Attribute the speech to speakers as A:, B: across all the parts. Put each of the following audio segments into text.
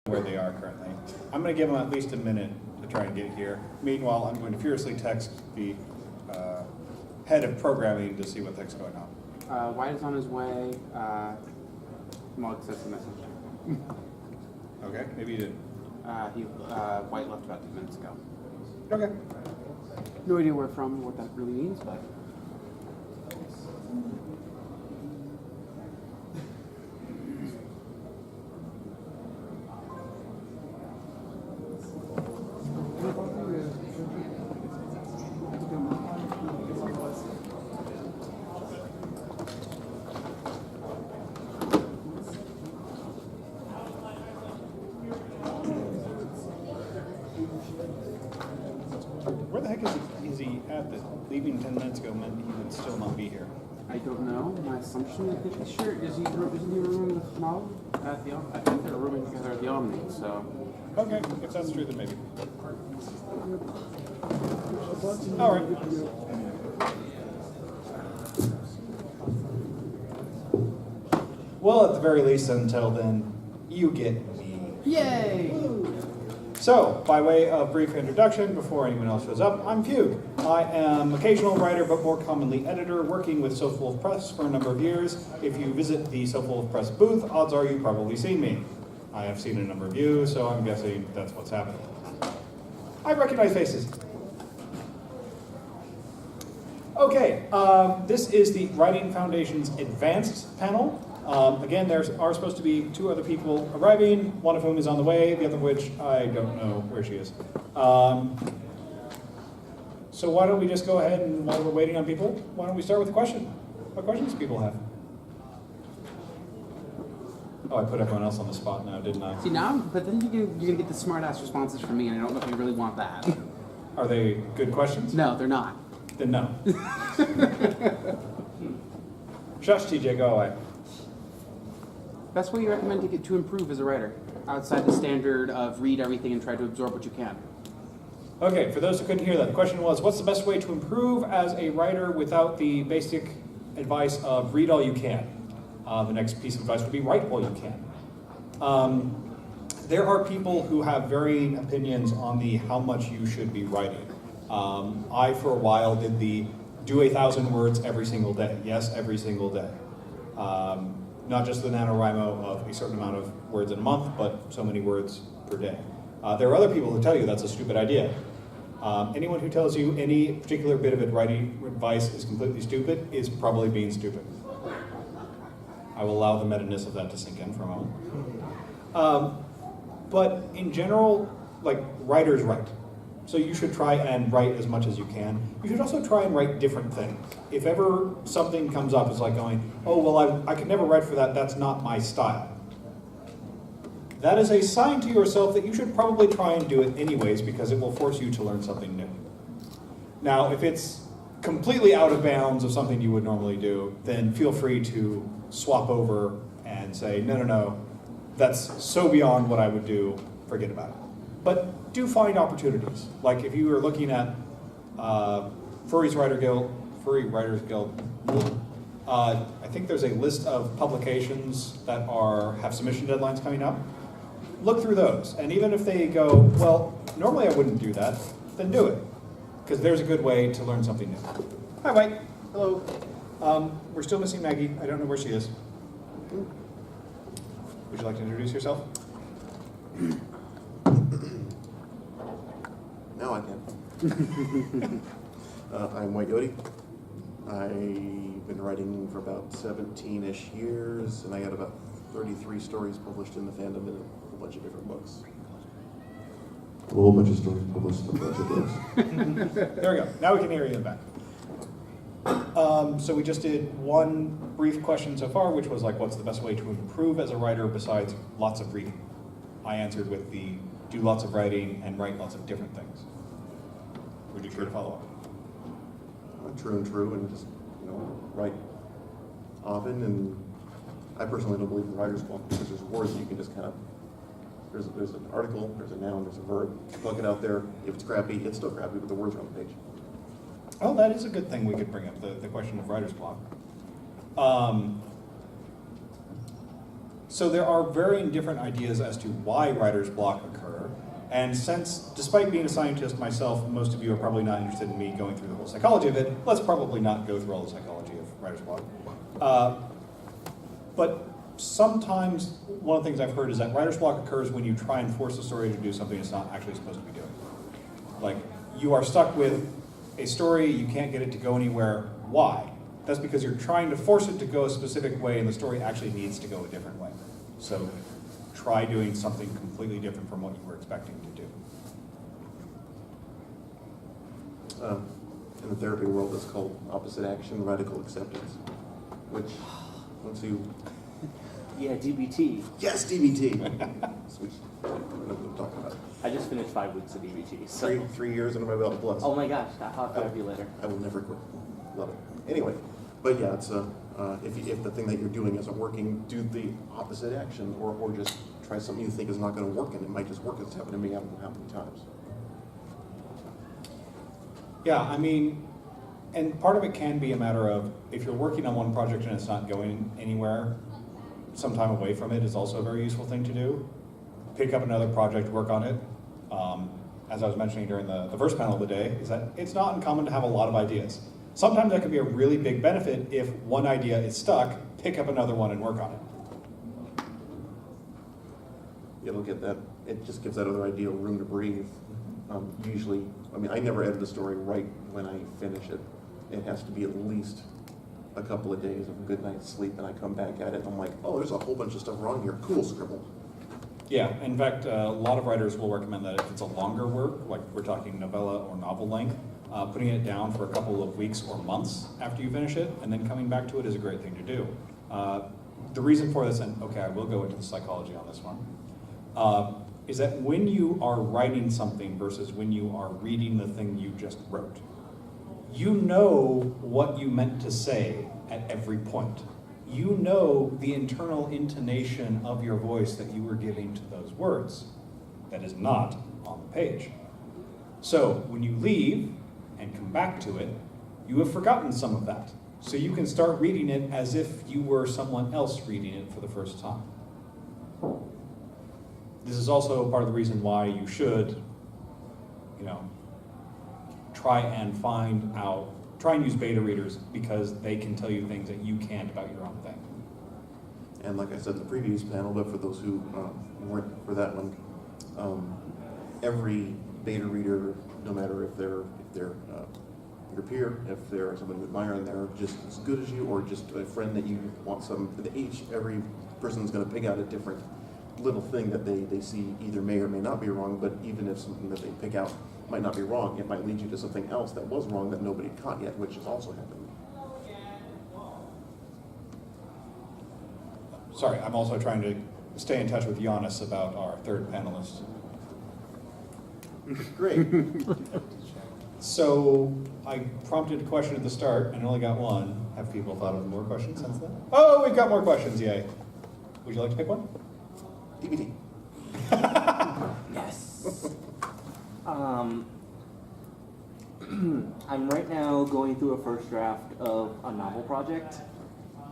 A: where they are currently. I'm going to give them at least a minute to try and get here. Meanwhile, I'm going to furiously text the head of programming to see what the heck's going on.
B: Whyte is on his way. Well, accepts the message.
A: Okay, maybe you did.
B: Whyte left about 2 minutes ago.
A: Okay.
B: No idea where from, what that really means, but.
A: Where the heck is he at that leaving 10 minutes ago meant he would still not be here?
B: I don't know. My assumption is that he's sure. Isn't he rooming with Mo at the Omni? I think they're rooming together at the Omni, so.
A: Okay, if that's true, then maybe. All right. Well, at the very least, until then, you get me.
B: Yay!
A: So, by way of brief introduction, before anyone else shows up, I'm Fugue. I am occasional writer, but more commonly editor, working with So Full of Press for a number of years. If you visit the So Full of Press booth, odds are you've probably seen me. I have seen a number of you, so I'm guessing that's what's happening. I recognize faces. Okay, this is the Writing Foundations Advanced panel. Again, there are supposed to be 2 other people arriving, one of whom is on the way, the other of which I don't know where she is. So why don't we just go ahead and, while we're waiting on people, why don't we start with a question? What questions do people have? Oh, I put everyone else on the spot now, didn't I?
B: See, now, but then you're gonna get the smart-ass responses from me, and I don't know if you really want that.
A: Are they good questions?
B: No, they're not.
A: Then no. Shush, TJ, go away.
B: Best way you recommend to improve as a writer, outside the standard of read everything and try to absorb what you can.
A: Okay, for those who couldn't hear that, the question was, what's the best way to improve as a writer without the basic advice of read all you can? The next piece of advice would be write all you can. There are people who have varying opinions on the how much you should be writing. I, for a while, did the do 1,000 words every single day. Yes, every single day. Not just the NaNoWriMo of a certain amount of words in a month, but so many words per day. There are other people who tell you that's a stupid idea. Anyone who tells you any particular bit of writing advice is completely stupid is probably being stupid. I will allow the meta-ness of that to sink in for a moment. But in general, like, writers write. So you should try and write as much as you can. You should also try and write different things. If ever something comes up, it's like going, oh, well, I could never write for that, that's not my style. That is a sign to yourself that you should probably try and do it anyways, because it will force you to learn something new. Now, if it's completely out of bounds of something you would normally do, then feel free to swap over and say, no, that's so beyond what I would do, forget about it. But do find opportunities. Like if you are looking at Furry Writers Guild, I think there's a list of publications that have submission deadlines coming up. Look through those, and even if they go, well, normally I wouldn't do that, then do it, because there's a good way to learn something new. Hi, Mike. Hello. We're still missing Maggie. I don't know where she is. Would you like to introduce yourself?
C: Now I can. I'm Whyte Yote. I've been writing for about 17-ish years, and I got about 33 stories published in the fandom in a bunch of different books. A whole bunch of stories published in a bunch of books.
A: There we go. Now we can hear you in the back. So we just did one brief question so far, which was like, what's the best way to improve as a writer besides lots of reading? I answered with the do lots of writing and write lots of different things. Would you care to follow up?
C: True, and just, write often. And I personally don't believe in writer's block, because there's words you can just kind of, there's an article, there's a noun, there's a verb, plug it out there. If it's crappy, it's still crappy, but the words are on the page.
A: Oh, that is a good thing we could bring up, the question of writer's block. So there are varying different ideas as to why writer's block occur. And since, despite being a scientist myself, most of you are probably not interested in me going through the whole psychology of it, let's probably not go through all the psychology of writer's block. But sometimes one of the things I've heard is that writer's block occurs when you try and force the story to do something it's not actually supposed to be doing. Like, you are stuck with a story, you can't get it to go anywhere. Why? That's because you're trying to force it to go a specific way and the story actually needs to go a different way. So try doing something completely different from what you were expecting to do.
C: In the therapy world, it's called opposite action, radical acceptance, which once you...
D: Yeah, DBT.
C: Yes, DBT! Which, I don't know what I'm talking about.
D: I just finished 5 weeks of DBT. So.
C: Three years under my belt plus.
D: Oh my gosh, I'll have you later.
C: I will never quit. Love it. Anyway, but yeah, it's if the thing that you're doing isn't working, do the opposite action, or just try something you think is not going to work, and it might just work. It's happened to me how many times.
A: Yeah, I mean, and part of it can be a matter of, if you're working on one project and it's not going anywhere, some time away from it is also a very useful thing to do. Pick up another project, work on it. As I was mentioning during the first panel of the day, is that it's not uncommon to have a lot of ideas. Sometimes that can be a really big benefit if one idea is stuck, pick up another one and work on it.
C: It'll get that, it just gives that other idea room to breathe. Usually, I mean, I never edit a story right when I finish it. It has to be at least a couple of days of a good night's sleep, and I come back at it and I'm like, oh, there's a whole bunch of stuff wrong here. Cool, scribble.
A: Yeah, in fact, a lot of writers will recommend that if it's a longer work, like we're talking novella or novel length, putting it down for a couple of weeks or months after you finish it, and then coming back to it is a great thing to do. The reason for this, and okay, I will go into the psychology on this one, is that when you are writing something versus when you are reading the thing you just wrote, you know what you meant to say at every point. You know the internal intonation of your voice that you were giving to those words. That is not on the page. So when you leave and come back to it, you have forgotten some of that. So you can start reading it as if you were someone else reading it for the first time. This is also part of the reason why you should, try and use beta readers, because they can tell you things that you can't about your own thing.
C: And like I said in the previous panel, but for those who weren't for that one, every beta reader, no matter if they're your peer, if they're somebody you admire and they're just as good as you, or just a friend that you want every person's going to pick out a different little thing that they see either may or may not be wrong, but even if something that they pick out might not be wrong, it might lead you to something else that was wrong that nobody caught yet, which has also happened.
A: Sorry, I'm also trying to stay in touch with Giannis about our third panelist.
C: Great.
A: So I prompted a question at the start and only got one. Have people thought of more questions since then? Oh, we've got more questions, yay. Would you like to pick one?
C: DBT.
D: Yes. I'm right now going through a first draft of a novel project,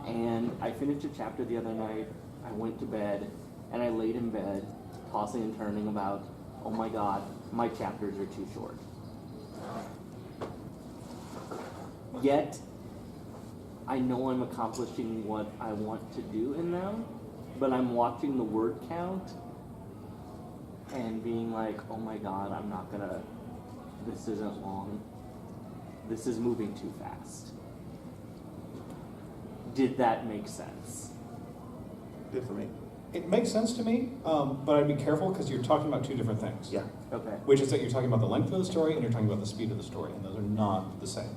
D: and I finished a chapter the other night. I went to bed, and I laid in bed, tossing and turning about, oh my god, my chapters are too short. Yet, I know I'm accomplishing what I want to do in them, but I'm watching the word count and being like, oh my god, this isn't long. This is moving too fast. Did that make sense?
C: Did for me.
A: It makes sense to me, but I'd be careful because you're talking about two different things.
C: Yeah.
D: Okay.
A: Which is that you're talking about the length of the story and you're talking about the speed of the story, and those are not the same.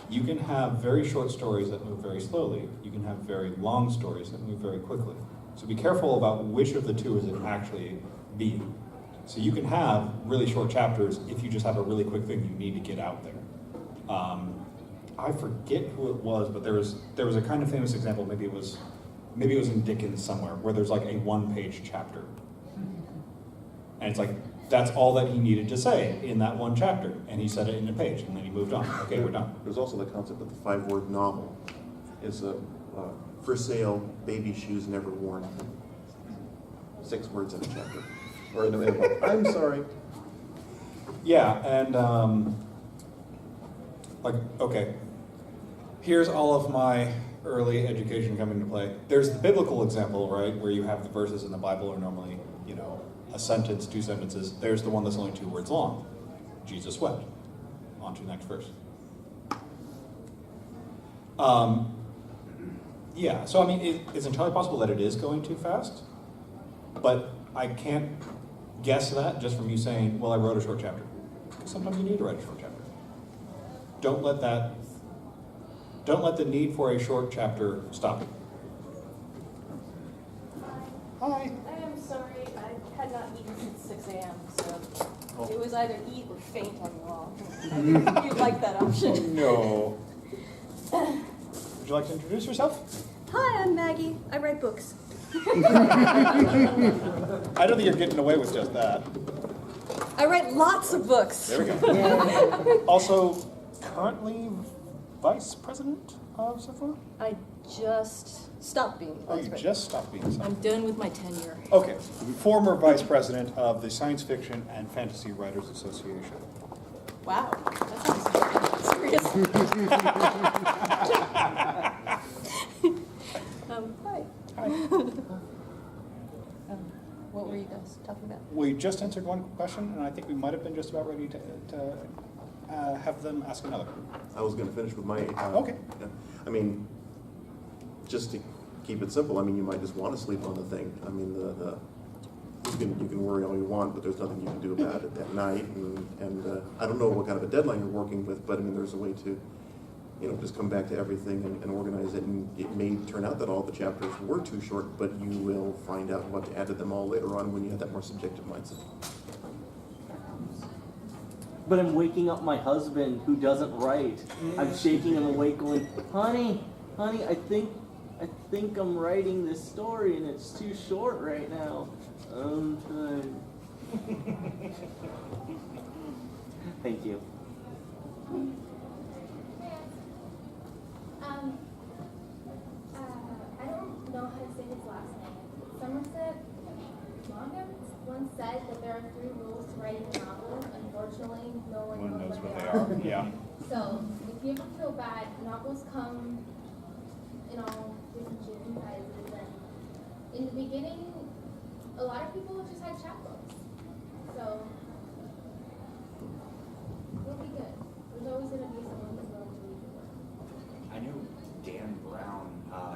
A: You can have very short stories that move very slowly. You can have very long stories that move very quickly. So be careful about which of the two is it actually being. So you can have really short chapters if you just have a really quick thing you need to get out there. I forget who it was, but there was a kind of famous example. Maybe it was in Dickens somewhere, where there's like a one-page chapter, and it's like that's all that he needed to say in that one chapter, and he said it in a page, and then he moved on. Okay, we're done.
C: There's also the concept of the 5-word novel. Is a for sale, baby shoes never worn. 6 words in a chapter. Or in a book. I'm sorry.
A: Yeah, and like, okay, here's all of my early education coming into play. There's the biblical example, right, where you have the verses in the Bible are normally, you know, a sentence, 2 sentences. There's the one that's only 2 words long. Jesus wept. On to the next verse. Yeah, so I mean, it's entirely possible that it is going too fast, but I can't guess that just from you saying, well, I wrote a short chapter. Sometimes you need to write a short chapter. Don't let the need for a short chapter stop you. Hi.
E: I am sorry, I had not eaten since 6 a.m., so it was either eat or faint on you all. I think you'd like that option.
A: No. Would you like to introduce yourself?
E: Hi, I'm Maggie. I write books.
A: I don't think you're getting away with just that.
E: I write lots of books.
A: There we go. Also, currently vice president of Sephora?
E: I just stopped being
A: Oh,
E: vice
A: you
E: president.
A: just stopped being so.
E: I'm done with my tenure.
A: Okay, former vice president of the Science Fiction and Fantasy Writers Association.
E: Wow, that sounds serious. Hi.
A: Hi.
E: What were you guys talking about?
A: We just answered one question, and I think we might have been just about ready to have them ask another.
C: I was going to finish with my.
A: Okay.
C: Yeah. I mean, just to keep it simple, I mean, you might just want to sleep on the thing. I mean, you can worry all you want, but there's nothing you can do about it that night. And I don't know what kind of a deadline you're working with, but I mean, there's a way to, just come back to everything and organize it. And it may turn out that all the chapters were too short, but you will find out what to add to them all later on when you have that more subjective mindset.
D: But I'm waking up my husband who doesn't write. I'm shaking him awake going, honey, I think I'm writing this story and it's too short right now. Thank you.
F: I don't know how to say his last name. Somerset Maugham once said that there are 3 rules to writing a novel. Unfortunately, no one knows what they are.
A: Yeah.
F: So, if you ever feel bad, novels come in all different shapes and sizes. And in the beginning, a lot of people just had chapbooks. So, it'll be good. There's always going to be someone who's willing to read your work.
G: I know Dan Brown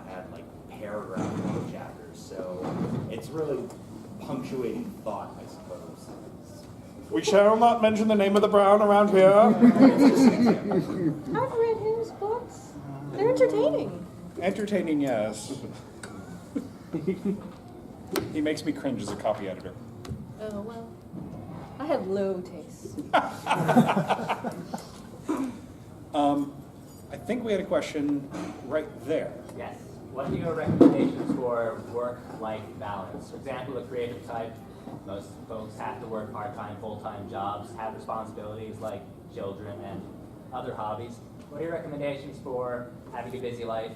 G: had like paragraph chapters, so it's really punctuating thought, I suppose.
A: We shall not mention the name of the Brown around here.
E: I've read his books. They're entertaining.
A: Entertaining, yes. He makes me cringe as a copy editor.
E: Oh, well, I have low taste.
A: I think we had a question right there.
H: Yes. What are your recommendations for work-life balance? For example, a creative type, most folks have to work part-time, full-time jobs, have responsibilities like children and other hobbies. What are your recommendations for having a busy life,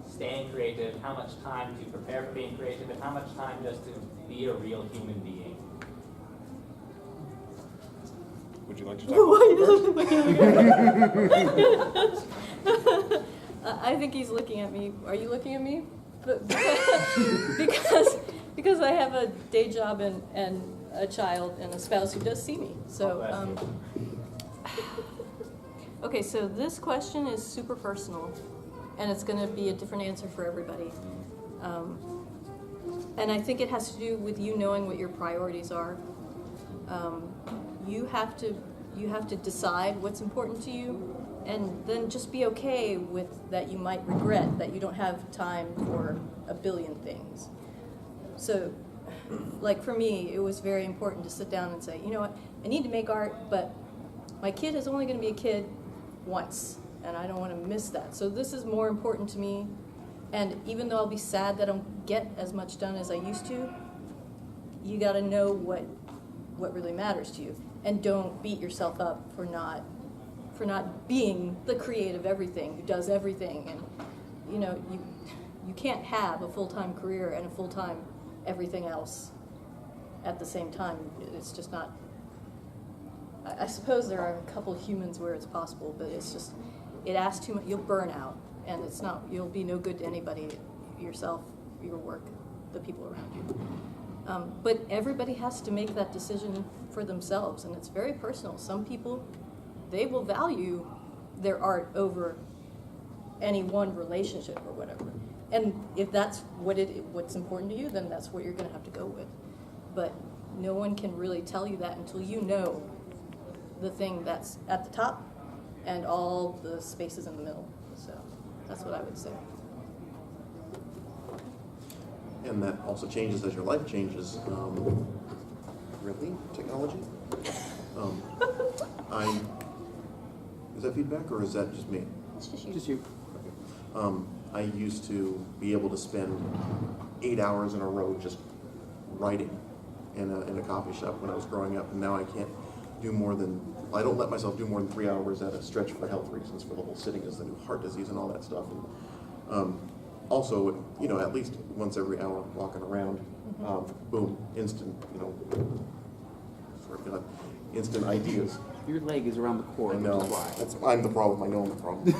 H: staying creative, how much time to prepare for being creative, and how much time just to be a real human being?
A: Would you like to talk about it?
E: I think he's looking at me. Are you looking at me? Because I have a day job and a child and a spouse who does see me. So, okay, so this question is super personal, and it's going to be a different answer for everybody. And I think it has to do with you knowing what your priorities are. You have to decide what's important to you, and then just be okay with that you might regret that you don't have time for a billion things. So, like for me, it was very important to sit down and say, you know what, I need to make art, but my kid is only going to be a kid once, and I don't want to miss that. So this is more important to me, and even though I'll be sad that I don't get as much done as I used to, you got to know what really matters to you, and don't beat yourself up for not being the creative everything who does everything. And you can't have a full-time career and a full-time everything else. at the same time, it's just not. I suppose there are a couple of humans where it's possible, but it's just, it asks too much. You'll burn out, and it's not. You'll be no good to anybody, yourself, your work, the people around you. But everybody has to make that decision for themselves, and it's very personal. Some people, they will value their art over any one relationship or whatever. And if that's what's important to you, then that's what you're going to have to go with. But no one can really tell you that until you know the thing that's at the top and all the spaces in the middle. So that's what I would say.
C: And that also changes as your life changes. Really? Technology? Is that feedback or is that just me?
E: It's just you.
B: Just you.
C: Okay. I used to be able to spend 8 hours in a row just writing in a coffee shop when I was growing up, and now I can't do more than, I don't let myself do more than 3 hours at a stretch for health reasons, for the whole sitting is the new heart disease and all that stuff. And, also, you know, at least once every hour walking around, boom, instant, you know, sort of instant ideas.
B: Your leg is around the core.
C: I know.
B: Which is why.
C: I'm the problem. I know I'm the problem.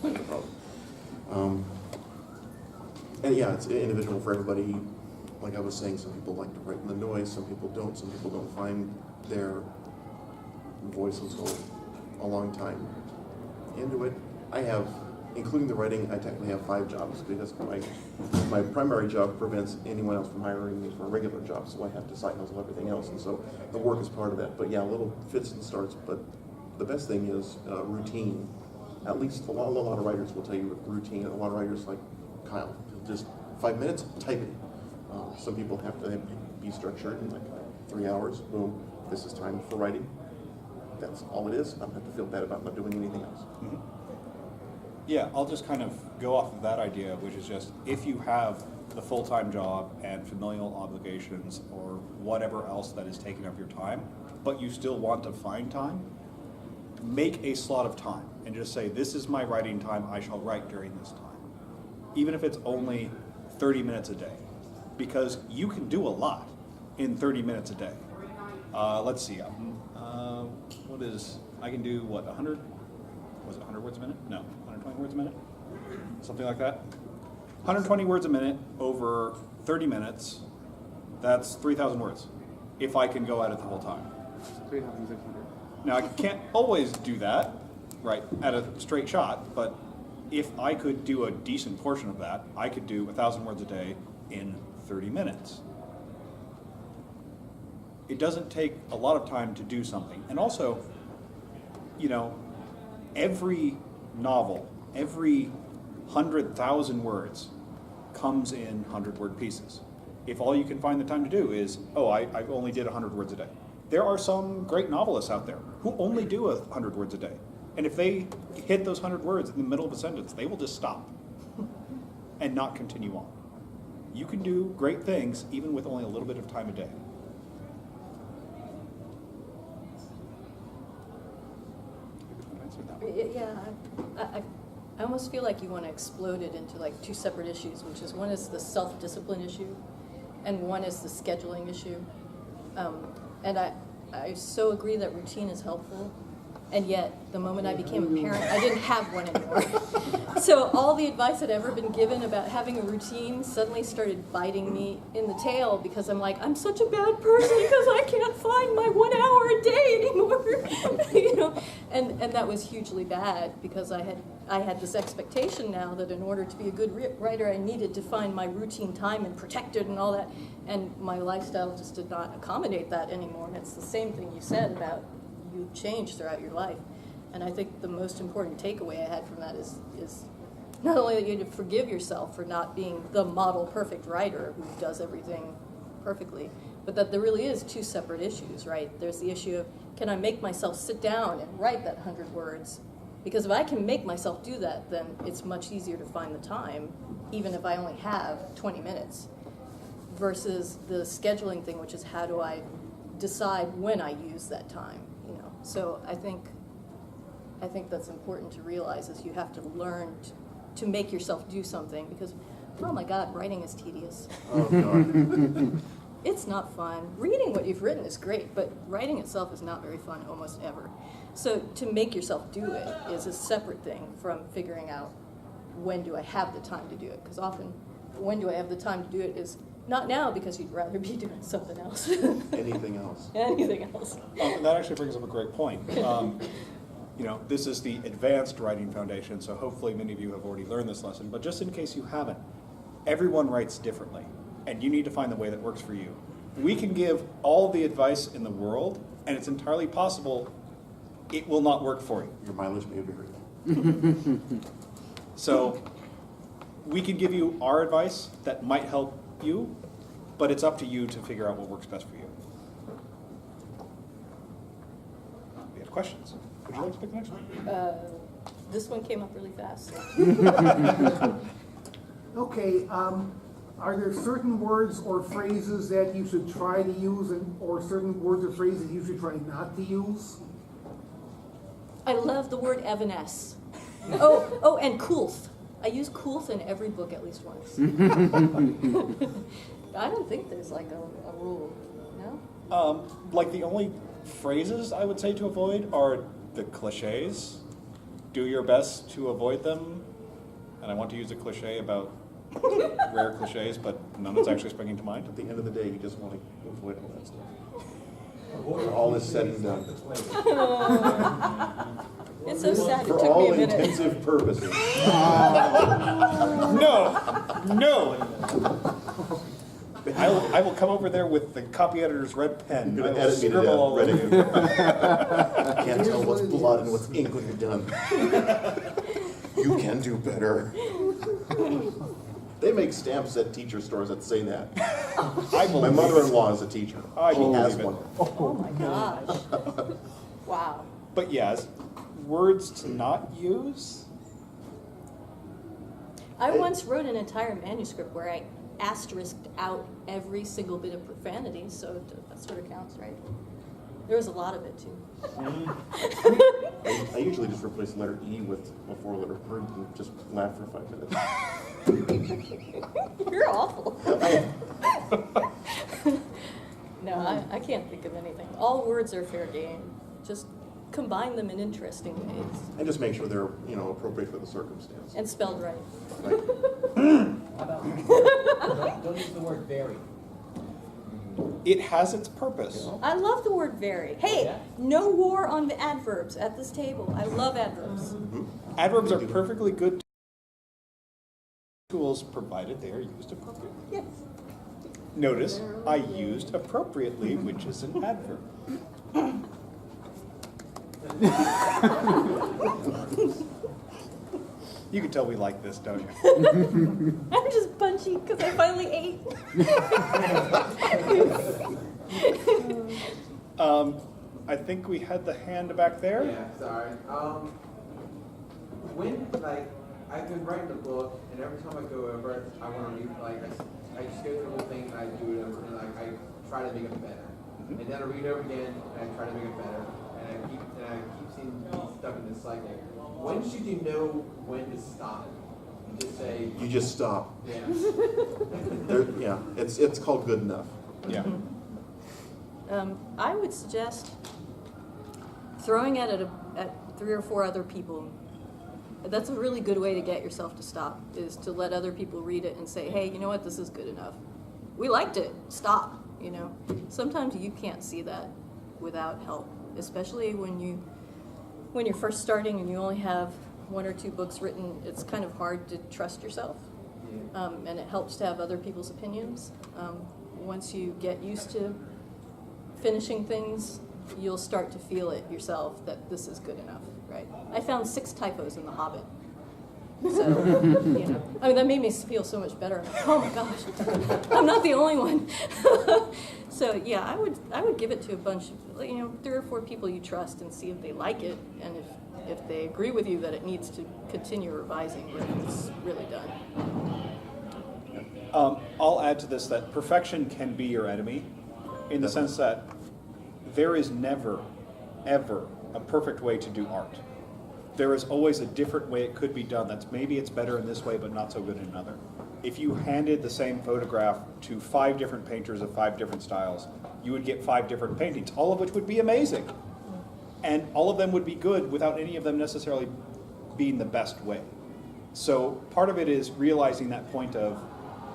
C: I'm the problem. And yeah, it's individual for everybody. Like I was saying, some people like to write in the noise, some people don't. Some people don't find their voices go a long time into it. I have, including the writing, I technically have 5 jobs because my primary job prevents anyone else from hiring me for a regular job, so I have to side hustle everything else, and so the work is part of that. But yeah, little fits and starts, but the best thing is routine. At least a lot of writers will tell you routine. A lot of writers like Kyle, just 5 minutes, type it. Some people have to be structured in like 3 hours, boom, this is time for writing. That's all it is. I don't have to feel bad about not doing anything else.
A: Mm-hmm. Yeah, I'll just kind of go off of that idea, which is just if you have the full-time job and familial obligations or whatever else that is taking up your time, but you still want to find time, make a slot of time and just say, this is my writing time, I shall write during this time. Even if it's only 30 minutes a day, because you can do a lot in 30 minutes a day. Let's see, I can do what, 100? Was it 100 words a minute? No, 120 words a minute? Something like that. 120 words a minute over 30 minutes, that's 3,000 words, if I can go at it the whole time.
B: 3,600.
A: Now, I can't always do that, right, at a straight shot, but if I could do a decent portion of that, I could do 1,000 words a day in 30 minutes. It doesn't take a lot of time to do something. And also, you know, every novel, every 100,000 words comes in 100-word pieces. If all you can find the time to do is, I only did 100 words a day. There are some great novelists out there who only do 100 words a day. And if they hit those 100 words in the middle of a sentence, they will just stop and not continue on. You can do great things even with only a little bit of time a day.
E: Yeah, I almost feel like you want to explode it into like 2 separate issues, which is one is the self-discipline issue, and one is the scheduling issue. And I so agree that routine is helpful, and yet the moment I became a parent, I didn't have one anymore. So all the advice I'd ever been given about having a routine suddenly started biting me in the tail because I'm like, I'm such a bad person because I can't find my 1 hour a day anymore. You know, and that was hugely bad because I had this expectation now that in order to be a good writer, I needed to find my routine time and protect it and all that. And my lifestyle just did not accommodate that anymore. And it's the same thing you said about you change throughout your life. And I think the most important takeaway I had from that is not only that you need to forgive yourself for not being the model perfect writer who does everything perfectly, but that there really is 2 separate issues, right? There's the issue of, can I make myself sit down and write that 100 words? Because if I can make myself do that, then it's much easier to find the time, even if I only have 20 minutes, versus the scheduling thing, which is how do I decide when I use that time, you know? So I think that's important to realize is you have to learn to make yourself do something, because Oh my God, writing is tedious.
C: Oh, God.
E: It's not fun. Reading what you've written is great, but writing itself is not very fun almost ever. So to make yourself do it is a separate thing from figuring out when do I have the time to do it. Because often, when do I have the time to do it is not now because you'd rather be doing something else.
C: Anything else?
E: Anything else.
A: And that actually brings up a great point. You know, this is the advanced Writing Foundation, so hopefully many of you have already learned this lesson, but just in case you haven't, everyone writes differently, and you need to find the way that works for you. We can give all the advice in the world, and it's entirely possible it will not work for you.
C: Your mileage may vary.
A: So we can give you our advice that might help you, but it's up to you to figure out what works best for you. We have questions. Would you like to pick the next one?
E: This one came up really fast.
I: Okay, are there certain words or phrases that you should try to use or certain words or phrases you should try not to use?
E: I love the word evanesce. Oh, and coolth. I use coolth in every book at least once. I don't think there's like a rule, no?
A: Like the only phrases I would say to avoid are the cliches. Do your best to avoid them. And I want to use a cliche about rare cliches, but none that's actually springing to mind.
C: At the end of the day, you just want to avoid all that stuff. When all is said and done.
E: It's so sad it
C: For
E: took me
C: all
E: a minute.
C: intensive purposes.
A: No. I will come over there with the copy editor's red pen.
C: You're
A: I
C: gonna
A: will
C: edit me to
A: scribble
C: death,
A: all
C: ready.
A: over you.
C: Can't tell what's blood and what's ink when you're done. You can do better. They make stamps at teacher stores that say that.
A: I
C: My
A: believe
C: mother-in-law is a teacher.
A: I
C: She has
A: believe it.
C: one.
E: Oh my gosh. Wow.
A: But yes, words to not use.
E: I once wrote an entire manuscript where I asterisked out every single bit of profanity, so that sort of counts, right? There was a lot of it too.
C: I usually just replace letter E with a four-letter word and just laugh for 5 minutes.
E: You're awful. No, I can't think of anything. All words are fair game. Just combine them in interesting ways
C: And just make sure they're, appropriate for the circumstance.
E: and spelled right.
C: Right.
J: How about, don't use the word very.
A: It has its purpose.
E: I love the word very. Hey,
J: Yeah.
E: no war on the adverbs at this table. I love adverbs.
A: Adverbs are perfectly good tools provided they are used appropriately.
E: Yes.
A: Notice I used appropriately, which is an adverb. You can tell we like this, don't you?
E: I'm just punchy because I finally ate.
A: I think we had the hand back there.
B: Yeah, sorry. I've been writing a book, and every time I go over it, I want to read, I just go through the whole thing, and I do it over, and I try to make it better. And then I read it over again, and I try to make it better. And I keep seeing stuck in this cycle. When should you know when to stop? And just say,
C: You just stop.
B: yeah.
C: It's called good enough.
A: Yeah.
E: I would suggest throwing it at 3 or 4 other people. That's a really good way to get yourself to stop, is to let other people read it and say, hey, you know what, this is good enough. We liked it, stop, Sometimes you can't see that without help, especially when you're first starting and you only have 1 or 2 books written. It's kind of hard to trust yourself, and it helps to have other people's opinions. Once you get used to finishing things, you'll start to feel it yourself that this is good enough, right? I found 6 typos in The Hobbit. So, that made me feel so much better. Oh my gosh, I'm not the only one. So yeah, I would give it to a bunch of, 3 or 4 people you trust and see if they like it, and if they agree with you that it needs to continue revising when it's really done.
A: I'll add to this that perfection can be your enemy, in the sense that there is never, ever a perfect way to do art. There is always a different way it could be done. Maybe it's better in this way, but not so good in another. if you handed the same photograph to 5 different painters of 5 different styles, you would get 5 different paintings, all of which would be amazing. And all of them would be good without any of them necessarily being the best way. So part of it is realizing that point of,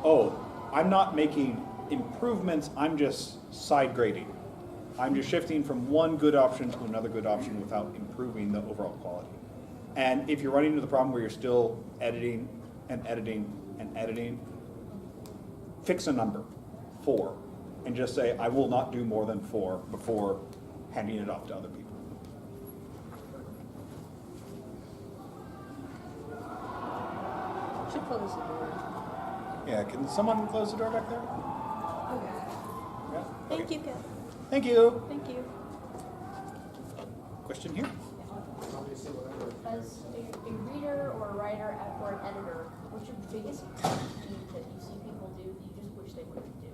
A: oh, I'm not making improvements, I'm just side grading. I'm just shifting from one good option to another good option without improving the overall quality. And if you're running into the problem where you're still editing and editing and editing, fix a number, 4, and just say, I will not do more than 4 before handing it off to other people.
E: Should close the door.
A: Yeah, can someone close the door back there?
E: Okay.
A: Yeah?
E: Thank
A: Okay.
E: you, Kat.
A: Thank you.
E: Thank you.
A: Question here?
K: As a reader or a writer or an editor, what's your biggest pet peeve that you see people do that you just wish they wouldn't do?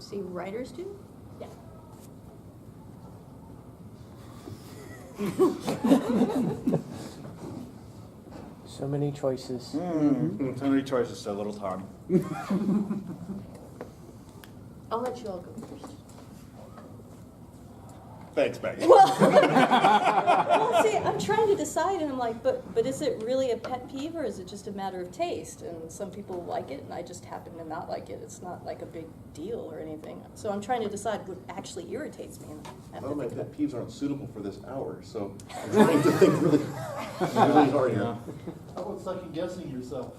E: See, writers do?
K: Yeah.
J: So many choices.
A: So many choices, so little time.
E: I'll let you all go first.
A: Thanks, Maggie.
E: Well, see, I'm trying to decide, and I'm like, but is it really a pet peeve, or is it just a matter of taste? And some people like it, and I just happen to not like it. It's not like a big deal or anything. So I'm trying to decide what actually irritates me. And I have
C: Well,
E: to
C: my
E: think about
C: pet peeves aren't suitable for this hour, so I'm trying to think really, really hard here.
L: How about second guessing yourself?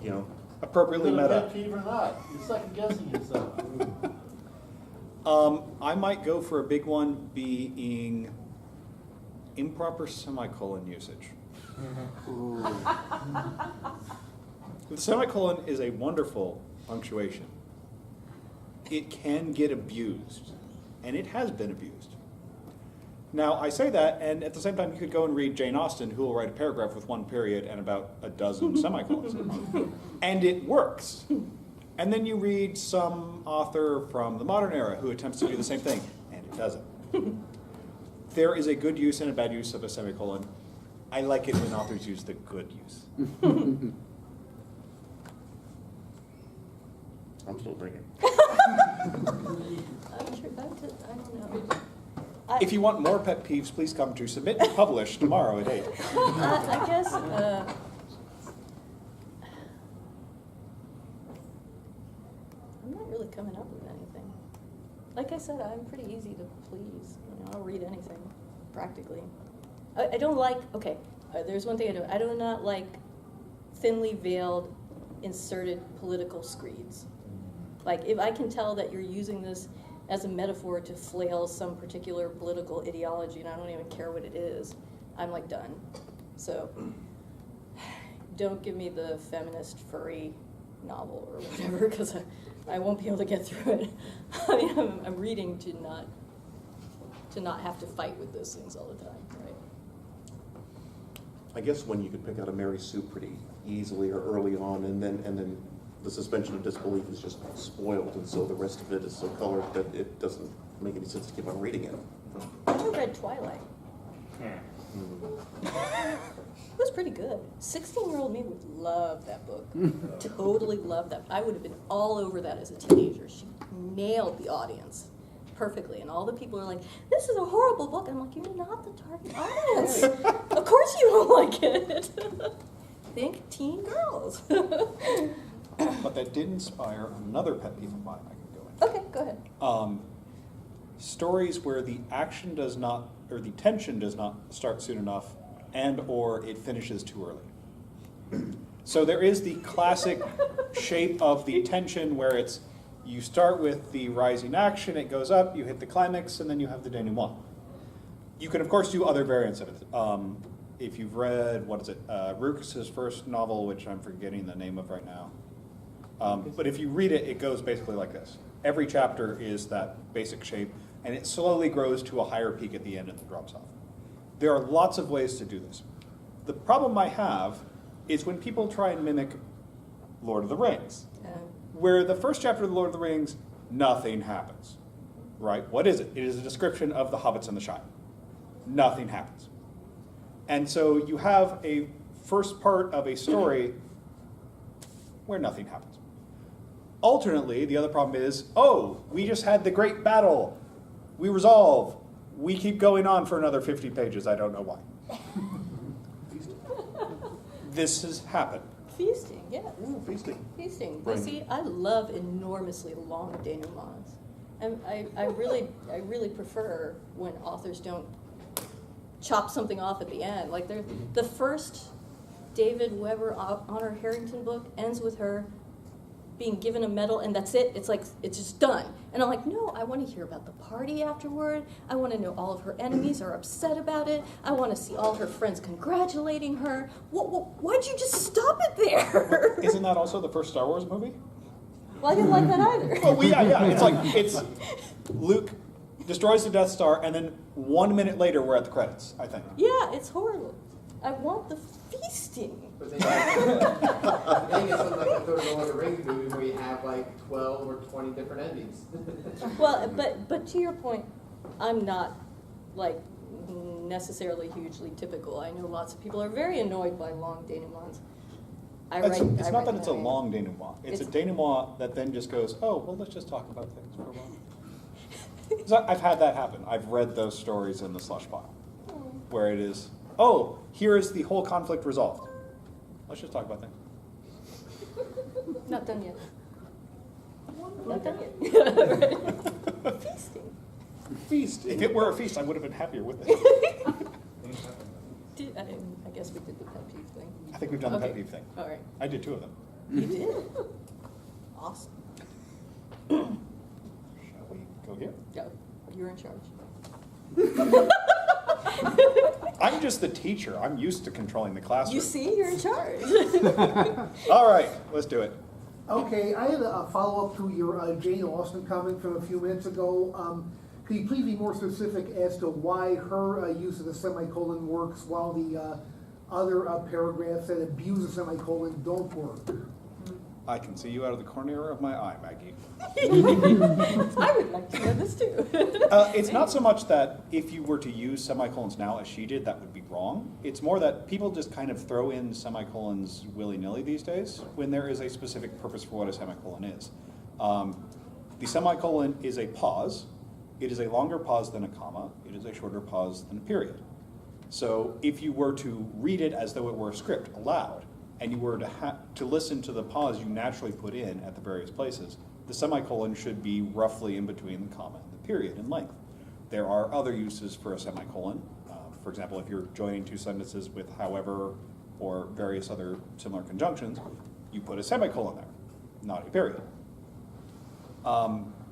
C: You know,
A: Appropriately
L: Is it a
A: meta.
L: pet peeve or not? You're second guessing yourself.
A: I might go for a big one being improper semicolon usage. The semicolon is a wonderful punctuation. It can get abused, and it has been abused. Now, I say that, and at the same time, you could go and read Jane Austen, who will write a paragraph with 1 period and about a dozen semicolons. And it works. And then you read some author from the modern era who attempts to do the same thing, and it doesn't. There is a good use and a bad use of a semicolon. I like it when authors use the good use.
C: I'm still drinking.
E: I'm sure I don't know.
A: If you want more pet peeves, please come to Submit and Publish tomorrow at 8.
E: I guess, I'm not really coming up with anything. Like I said, I'm pretty easy to please. You know, I'll read anything, practically. I don't like, okay, there's one thing I do. I do not like thinly veiled, inserted political screeds. Like, if I can tell that you're using this as a metaphor to flail some particular political ideology, and I don't even care what it is, I'm like done. So, don't give me the feminist furry novel or whatever, because I won't be able to get through it. I mean, I'm reading to not have to fight with those things all the time, right?
C: I guess when you could pick out a Mary Sue pretty easily or early on, and then the suspension of disbelief is just spoiled, and so the rest of it is so colored that it doesn't make any sense to keep on reading it.
E: I never read Twilight. It was pretty good. 16-year-old me would love that book. Totally love that. I would have been all over that as a teenager. She nailed the audience perfectly, and all the people are like, "This is a horrible book." I'm like, "You're not the target audience. Of course you don't like it." Think teen girls.
A: But that did inspire another pet peeve of mine I can go into.
E: Okay, go ahead.
A: Stories where the action does not, or the tension does not start soon enough, and or it finishes too early. So there is the classic shape of the tension where it's, you start with the rising action, it goes up, you hit the climax, and then you have the denouement. You can of course do other variants of it. If you've read, Rook's first novel, which I'm forgetting the name of right now. But if you read it, it goes basically like this. Every chapter is that basic shape, and it slowly grows to a higher peak at the end and then drops off. There are lots of ways to do this. The problem I have is when people try and mimic Lord of the Rings, where the first chapter of the Lord of the Rings, nothing happens, right? What is it? It is a description of the hobbits and the Shire. Nothing happens. And so you have a first part of a story where nothing happens. Alternately, the other problem is, oh, we just had the great battle. We resolve. We keep going on for another 50 pages. I don't know why. This has happened.
E: Feasting, yeah.
C: Ooh, feasting.
E: Feasting. But
C: Right.
E: see, I love enormously long denouements. And I really prefer when authors don't chop something off at the end. Like the first David Weber Honor Harrington book ends with her being given a medal and that's it. It's like, it's just done. And I'm like, no, I want to hear about the party afterward. I want to know all of her enemies are upset about it. I want to see all her friends congratulating her. Why'd you just stop it there?
A: Isn't that also the first Star Wars movie?
E: Well, I didn't like that either.
A: Oh, yeah. It's Luke destroys the Death Star, and then 1 minute later we're at the credits, I think.
E: Yeah, it's horrible. I want the feasting.
B: But then the thing is something like the Third Lord of the Rings movie where you have like 12 or 20 different endings.
E: Well, but to your point, I'm not like necessarily hugely typical. I know lots of people are very annoyed by long denouements.
A: It's not that it's a long denouement. It's a denouement that then just goes, oh, well, let's just talk about things for a while. So I've had that happen. I've read those stories in the slush pile, where it is, oh, here is the whole conflict resolved. Let's just talk about things.
E: Not done yet. Not done yet. Feasting.
A: Feast. If it were a feast, I would have been happier with it.
E: I guess we did the pet peeve thing.
A: I think we've done the
E: Okay.
A: pet peeve thing.
E: All right.
A: I did 2 of them.
E: You did? Awesome.
A: Shall we go here?
E: Go. You're in charge.
A: I'm just the teacher. I'm used to controlling the classroom.
E: You see, you're in charge.
A: All right, let's do it.
I: Okay, I had a follow-up to your Jane Austen comment from a few minutes ago. Could you please be more specific as to why her use of the semicolon works while the other paragraphs that abuse the semicolon don't work?
A: I can see you out of the corner of my eye, Maggie.
E: I would like to know this too.
A: It's not so much that if you were to use semicolons now as she did, that would be wrong. It's more that people just kind of throw in semicolons willy-nilly these days when there is a specific purpose for what a semicolon is. The semicolon is a pause. It is a longer pause than a comma. It is a shorter pause than a period. So if you were to read it as though it were a script aloud, and you were to listen to the pause you naturally put in at the various places, the semicolon should be roughly in between the comma and the period in length. There are other uses for a semicolon. For example, if you're joining 2 sentences with however or various other similar conjunctions, you put a semicolon there, not a period.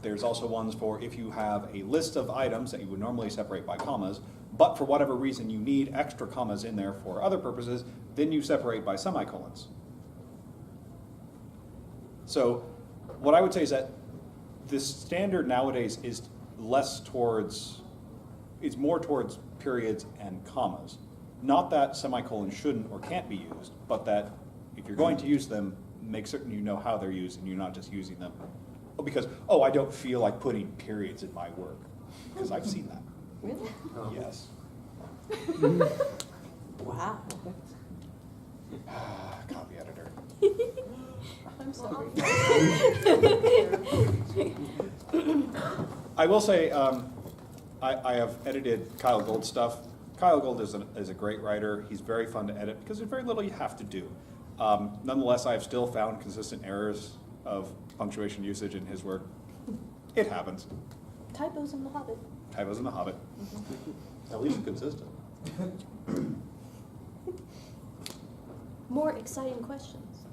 A: There's also ones for if you have a list of items that you would normally separate by commas, but for whatever reason you need extra commas in there for other purposes, then you separate by semicolons. So what I would say is that the standard nowadays is more towards periods and commas. Not that semicolons shouldn't or can't be used, but that if you're going to use them, make certain you know how they're used and you're not just using them because, oh, I don't feel like putting periods in my work, because I've seen that.
E: Really?
A: Yes.
E: Wow.
A: Copy editor.
E: I'm sorry.
A: I will say, I have edited Kyle Gold's stuff. Kyle Gold is a great writer. He's very fun to edit because there's very little you have to do. Nonetheless, I've still found consistent errors of punctuation usage in his work. It happens.
E: Typos in The Hobbit.
A: Typos in The Hobbit.
C: At least consistent.
E: More exciting questions.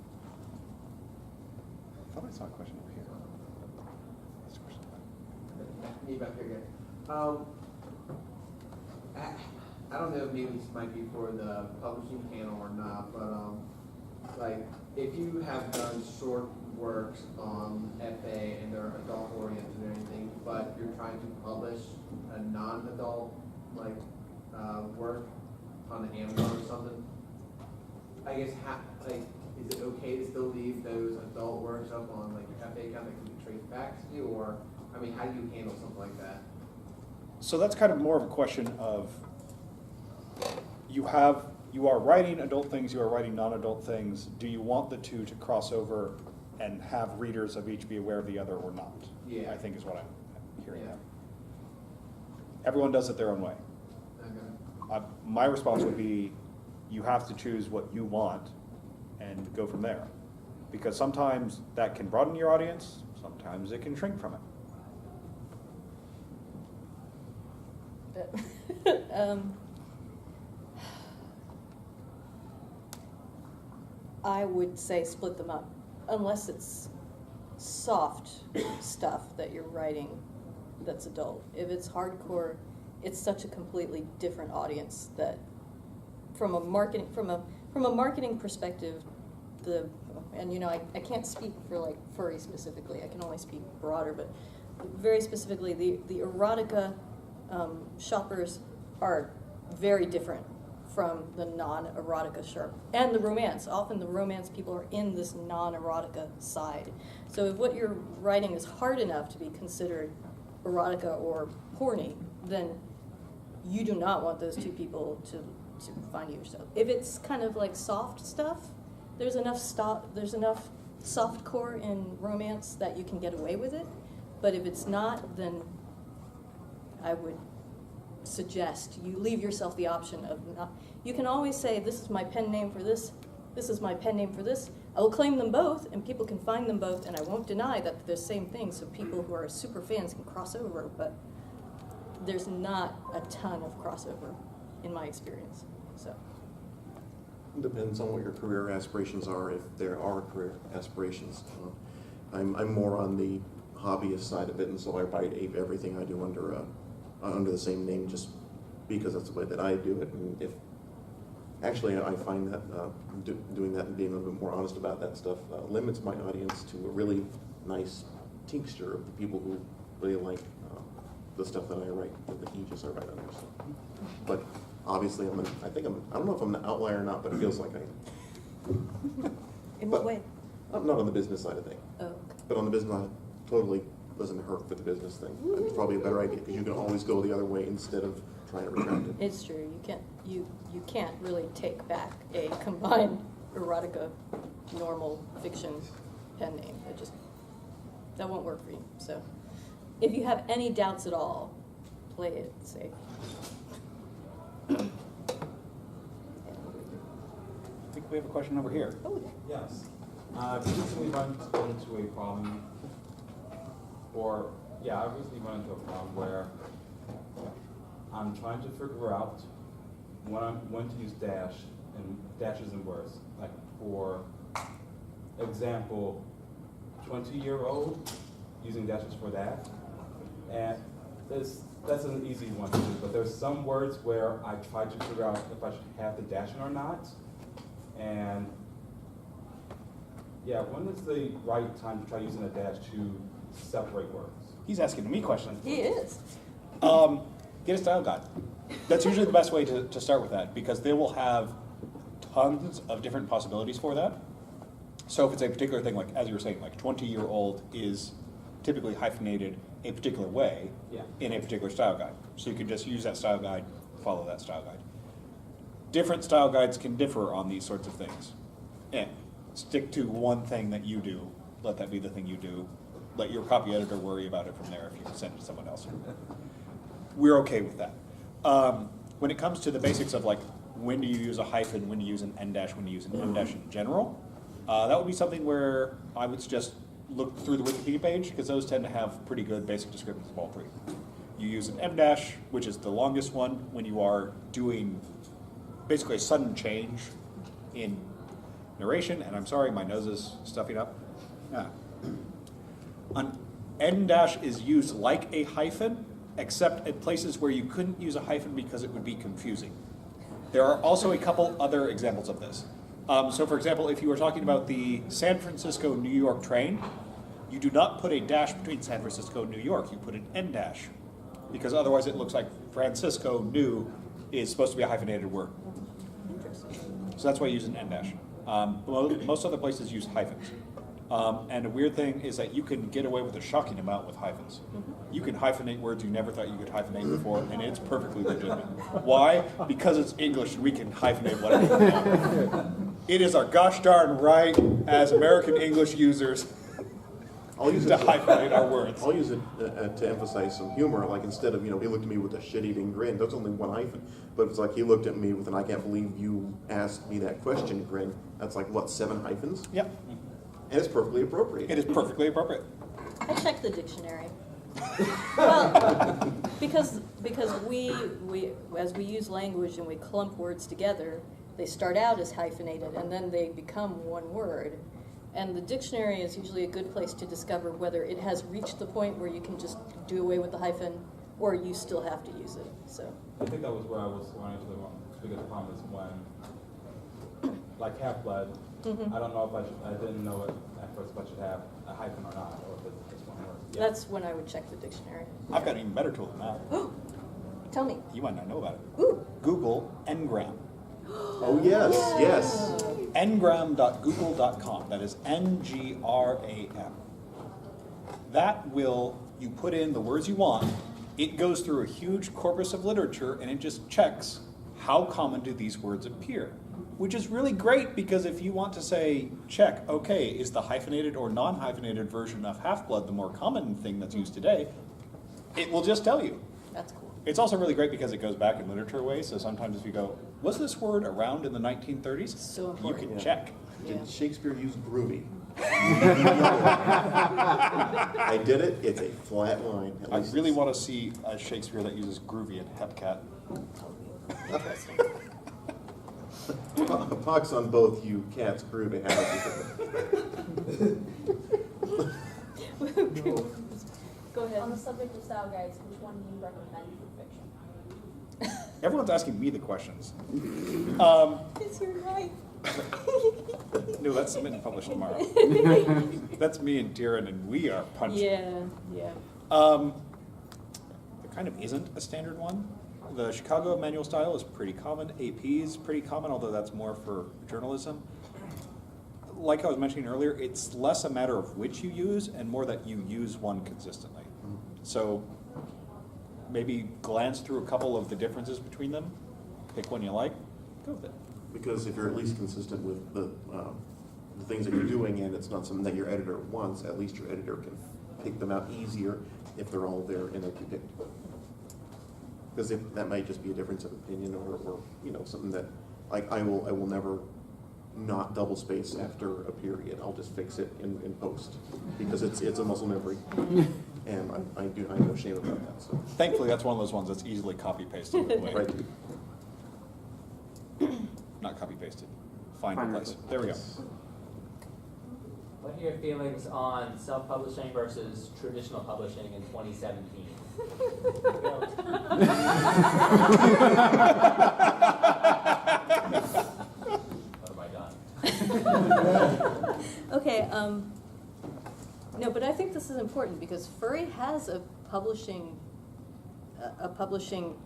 A: I thought I saw a question over here. What's the question about?
B: Me back here again. I don't know if maybe this might be for the publishing panel or not, but like if you have done short works on FA and they're adult oriented or anything, but you're trying to publish a non-adult like work on the Amazon or something, I guess is it okay to still leave those adult works up on like your FA account that can be traced back to you, or I mean, how do you handle something like that?
A: So that's kind of more of a question of you have you are writing adult things, you are writing non-adult things. Do you want the two to cross over and have readers of each be aware of the other or not?
B: Yeah.
A: I think is what I'm hearing
B: Yeah.
A: now. Everyone does it their own way.
B: Okay.
A: My response would be, you have to choose what you want and go from there. Because sometimes that can broaden your audience, sometimes it can shrink from it.
E: I would say split them up, unless it's soft stuff that you're writing that's adult. If it's hardcore, it's such a completely different audience that from a marketing perspective, I can't speak for like furry specifically, I can only speak broader, but very specifically the erotica shoppers are very different from the non-erotica shop and the romance. Often the romance people are in this non-erotica side. So if what you're writing is hard enough to be considered erotica or porny, then you do not want those two people to find you yourself. If it's kind of like soft stuff, there's enough soft core in romance that you can get away with it. But if it's not, then I would suggest you leave yourself the option of not. You can always say, this is my pen name for this, this is my pen name for this. I will claim them both, and people can find them both, and I won't deny that they're the same thing, so people who are super fans can cross over, but there's not a ton of crossover in my experience. So.
C: It depends on what your career aspirations are, if there are career aspirations. I'm more on the hobbyist side of it, and so I write everything I do under the same name, just because that's the way that I do it. And if actually, I find that doing that and being a little bit more honest about that stuff limits my audience to a really nice tincture of the people who really like the stuff that I write, the aegis I write under. So. But obviously, I don't know if I'm an outlier or not, but it feels like I am.
E: In what way?
C: I'm not on the business side of things.
E: Oh, okay.
C: But on the business side, totally doesn't hurt for the business thing. It's probably a better idea because you can always go the other way instead of trying to retract it.
E: It's true. You can't really take back a combined erotica normal fiction pen name. That won't work for you. So if you have any doubts at all, play it safe.
A: I think we have a question over here.
E: Oh,
M: Yes. I recently run into a problem, I recently run into a problem where I'm trying to figure out when to use dashes and words. Like for example, 20-year-old using dashes for that, and that's an easy one to do. But there's some words where I try to figure out if I should have the dash in or not, and when is the right time to try using a dash to separate words?
A: He's asking me questions.
E: he is.
A: Get a style guide. That's usually the best way to start with that, because they will have tons of different possibilities for that. So if it's a particular thing, like as you were saying, like 20-year-old is typically hyphenated a particular way in a particular style guide. So you can just use that style guide, follow that style guide. Different style guides can differ on these sorts of things. And stick to one thing that you do. Let that be the thing you do. Let your copy editor worry about it from there if you send it to someone else. We're okay with that. When it comes to the basics of like when do you use a hyphen, when do you use an n-dash, when do you use an m-dash in general, that would be something where I would suggest look through the Wikipedia page, because those tend to have pretty good basic descriptions of all three. You use an m-dash, which is the longest one, when you are doing basically a sudden change in narration, and I'm sorry, my nose is stuffing up. An n-dash is used like a hyphen, except at places where you couldn't use a hyphen because it would be confusing. There are also a couple other examples of this. So for example, if you were talking about the San Francisco-New York train, you do not put a dash between San Francisco and New York, you put an n-dash, because otherwise it looks like Francisco New is supposed to be a hyphenated word. So that's why you use an n-dash. Most other places use hyphens. And the weird thing is that you can get away with a shocking amount with hyphens. You can hyphenate words you never thought you could hyphenate before, and it's perfectly legitimate. Why? Because it's English and we can hyphenate whatever we want. It is our gosh darn right as American English users
C: I'll use
A: to
C: it
A: hyphenate our words.
C: I'll use it to emphasize some humor. Like instead of, he looked at me with a shit-eating grin. That's only one hyphen. But it's like he looked at me with an "I can't believe you asked me that question" grin. That's like what, 7 hyphens?
A: Yep.
C: And it's perfectly appropriate.
A: It is perfectly appropriate.
E: I checked the dictionary. Well, because we as we use language and we clump words together, they start out as hyphenated and then they become one word. And the dictionary is usually a good place to discover whether it has reached the point where you can just do away with the hyphen or you still have to use it. So
M: I think that was where I was running to the biggest problem is when, like Half-Blood, I don't know if I didn't know at first if I should have a hyphen or not, or if it's just one word. Yeah.
E: that's when I would check the dictionary.
A: I've got an even better tool than that.
E: Tell me.
A: You might not know about it.
E: Ooh.
A: Google Ngram.
C: Oh, yes, yes.
A: ngram.google.com. That is N-G-R-A-M. That will, you put in the words you want, it goes through a huge corpus of literature and it just checks how common do these words appear. Which is really great because if you want to say, check, okay, is the hyphenated or non-hyphenated version of Half-Blood the more common thing that's used today, it will just tell you.
E: That's cool.
A: It's also really great because it goes back in literature ways, so sometimes if you go, was this word around in the 1930s?
E: So
A: You
E: important.
A: can check.
C: Did Shakespeare use groovy? I did it. It's a flat line. At
A: I
C: least
A: really
C: it's-
A: want to see a Shakespeare that uses groovy and hepcat.
E: Interesting.
C: Pox on both you cats, groovy.
E: Go ahead.
K: On the subject of style guides, which one do you recommend for fiction?
A: Everyone's asking me the questions.
E: Is you're right.
A: No, that's submit and publish tomorrow. That's me and Darren, and we are punching.
E: Yeah.
A: There kind of isn't a standard one. The Chicago manual style is pretty common. AP is pretty common, although that's more for journalism. Like I was mentioning earlier, it's less a matter of which you use and more that you use one consistently. So maybe glance through a couple of the differences between them, pick one you like, go with it.
C: Because if you're at least consistent with the things that you're doing and it's not something that your editor wants, at least your editor can pick them out easier if they're all there and they're picked. Because that might just be a difference of opinion or something that, like, I will never not double space after a period. I'll just fix it in post because it's a muscle memory. And I have no shame about that. So.
A: Thankfully, that's one of those ones that's easily copy-pasted.
C: Right.
A: Not copy-pasted. Find replace. There we go.
H: What are your feelings on self-publishing versus traditional publishing in 2017? What have I done?
E: Okay, no, but I think this is important because Furry has a publishing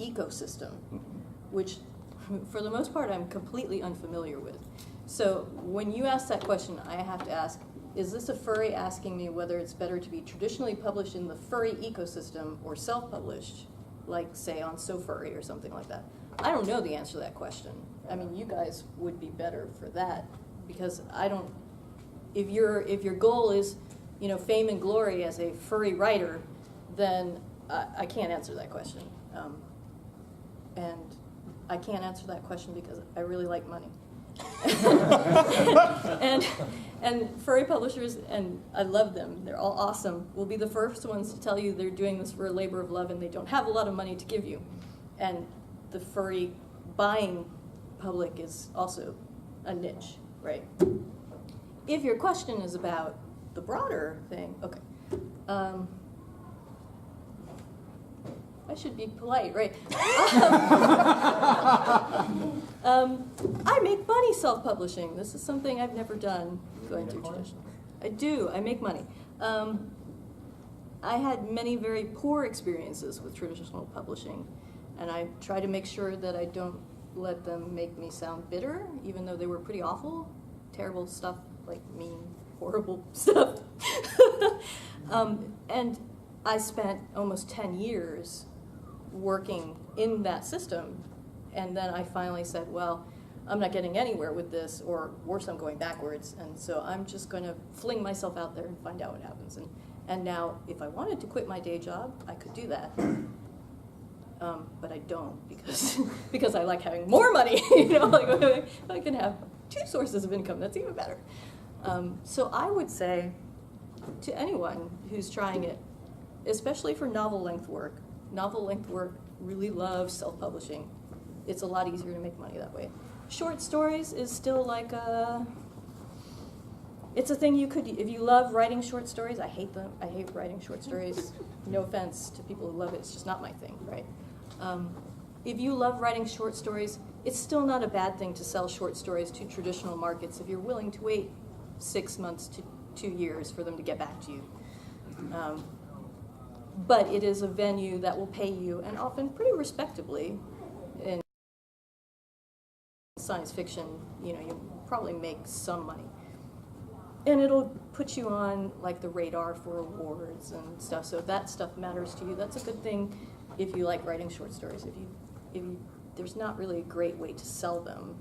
E: ecosystem, which for the most part I'm completely unfamiliar with. So when you ask that question, I have to ask, is this a furry asking me whether it's better to be traditionally published in the furry ecosystem or self-published, like say on SoFurry or something like that? I don't know the answer to that question. I mean, you guys would be better for that because I don't. If your goal is, fame and glory as a furry writer, then I can't answer that question. And I can't answer that question because I really like money. and furry publishers, and I love them, they're all awesome, will be the first ones to tell you they're doing this for a labor of love and they don't have a lot of money to give you. And the furry buying public is also a niche, right? If your question is about the broader thing, okay. I should be polite, right? I make money self-publishing. This is something I've never done going through traditional. I do. I make money. I had many very poor experiences with traditional publishing, and I try to make sure that I don't let them make me sound bitter, even though they were pretty awful, terrible stuff, like mean horrible stuff. And I spent almost 10 years working in that system, and then I finally said, well, I'm not getting anywhere with this, or worse, I'm going backwards, and so I'm just going to fling myself out there and find out what happens. And now, if I wanted to quit my day job, I could do that. But I don't, because I like having more money. Like if I can have 2 sources of income, that's even better. So I would say to anyone who's trying it, especially for novel length work really loves self-publishing. It's a lot easier to make money that way. Short stories is still like it's a thing you could, if you love writing short stories. I hate them. I hate writing short stories. No offense to people who love it. It's just not my thing, right? If you love writing short stories, it's still not a bad thing to sell short stories to traditional markets if you're willing to wait 6 months to 2 years for them to get back to you. But it is a venue that will pay you, and often pretty respectably. In science fiction, you probably make some money. And it'll put you on like the radar for awards and stuff. So if that stuff matters to you, that's a good thing if you like writing short stories. If you there's not really a great way to sell them